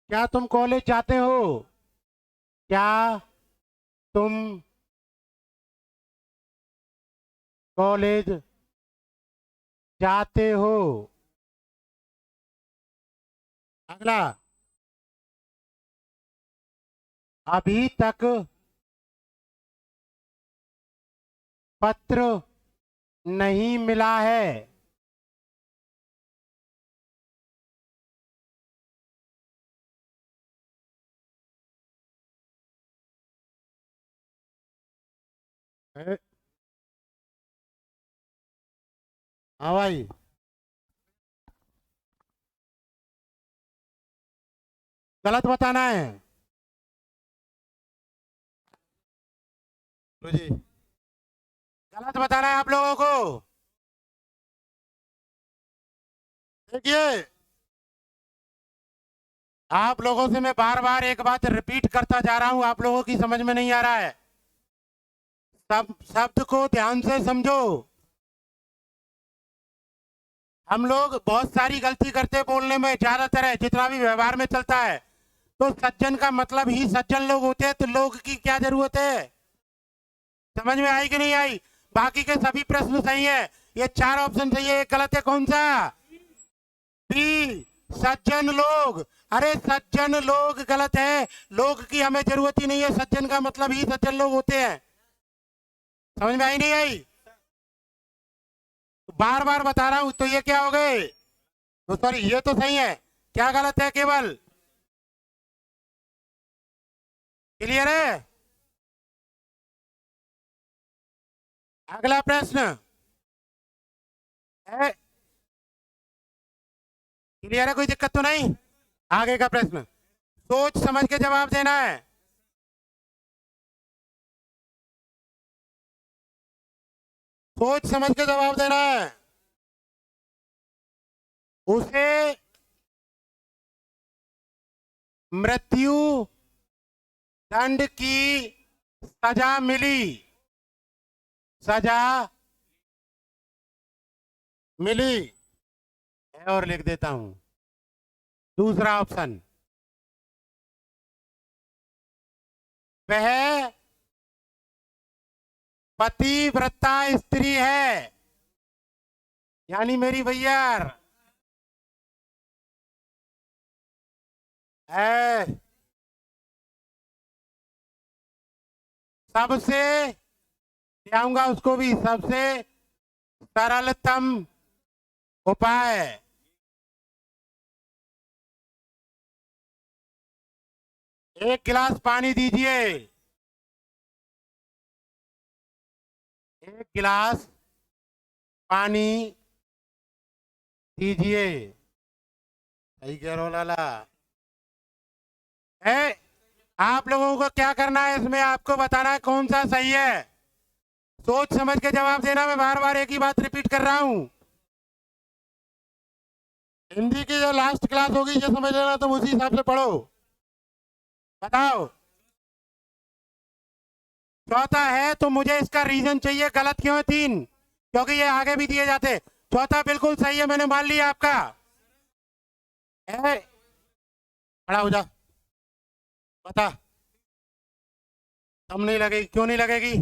क्या तुम कॉलेज जाते हो? क्या तुम कॉलेज जाते हो? अगला, अभी तक पत्र नहीं मिला है। ए, हाँ भाई, गलत बताना है। लो जी, गलत बताना है आप लोगों को। देखिए, आप लोगों से मैं बार बार एक बात रिपीट करता जा रहा हूं, आप लोगों की समझ में नहीं आ रहा है। सब शब्द को ध्यान से समझो। हम लोग बहुत सारी गलती करते हैं बोलने में, ज्यादातर है जितना भी व्यवहार में चलता है। तो सज्जन का मतलब ही सज्जन लोग होते हैं, तो लोग की क्या जरूरत है? समझ में आई कि नहीं आई? बाकी के सभी प्रश्न सही है, ये चार ऑप्शन सही है, एक गलत है। कौन सा? बी, सज्जन लोग। अरे सज्जन लोग गलत है, लोग की हमें जरूरत ही नहीं है, सज्जन का मतलब ही सज्जन लोग होते हैं। समझ में आई नहीं आई? बार बार बता रहा हूं, तो ये क्या हो गए? तो सॉरी, ये तो सही है, क्या गलत है केवल? क्लियर है? अगला प्रश्न है, क्लियर है, कोई दिक्कत तो नहीं? आगे का प्रश्न सोच समझ के जवाब देना है। सोच समझ के जवाब देना है। उसे मृत्यु दंड की सजा मिली। सजा मिली है, और लिख देता हूं दूसरा ऑप्शन, वह पतिव्रता स्त्री है, यानी मेरी भैया है। सबसे जाऊंगा उसको भी, सबसे सरलतम उपाय, एक गिलास पानी दीजिए। एक गिलास पानी दीजिए। सही कह रहा हूं लाला? है, आप लोगों को क्या करना है, इसमें आपको बताना है कौन सा सही है। सोच समझ के जवाब देना, मैं बार बार एक ही बात रिपीट कर रहा हूं। हिंदी की जो लास्ट क्लास होगी ये समझ लेना, तुम उसी हिसाब से पढ़ो। बताओ। चौथा है तो मुझे इसका रीजन चाहिए, गलत क्यों है तीन, क्योंकि ये आगे भी दिए जाते। चौथा बिल्कुल सही है, मैंने मान लिया आपका। ए, खड़ा हो जा, बता। तम नहीं लगेगी, क्यों नहीं लगेगी?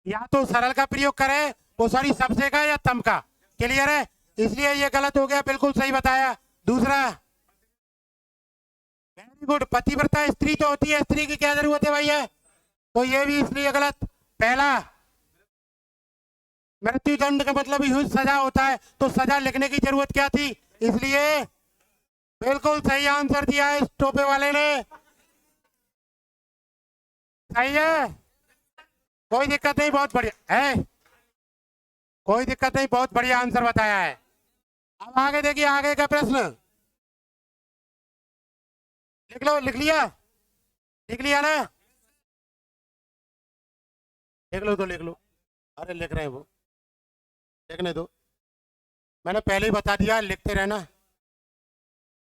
या तो सरल का प्रयोग करे, वो सॉरी सबसे का, या तम का। क्लियर है? इसलिए ये गलत हो गया, बिल्कुल सही बताया। दूसरा, वेरी गुड, पतिव्रता स्त्री तो होती है, स्त्री की क्या जरूरत है भैया? तो ये भी इसलिए गलत। पहला, मृत्युदंड का मतलब ही सजा होता है, तो सजा लिखने की जरूरत क्या थी? इसलिए बिल्कुल सही आंसर दिया है इस टोपे वाले ने। सही है, कोई दिक्कत नहीं, बहुत बढ़िया है, कोई दिक्कत नहीं, बहुत बढ़िया आंसर बताया है। अब आगे देखिए, आगे का प्रश्न लिख लो, लिख लिया? लिख लिया ना? लिख लो तो लिख लो। अरे लिख रहे हैं वो, लिखने दो, मैंने पहले ही बता दिया, लिखते रहना।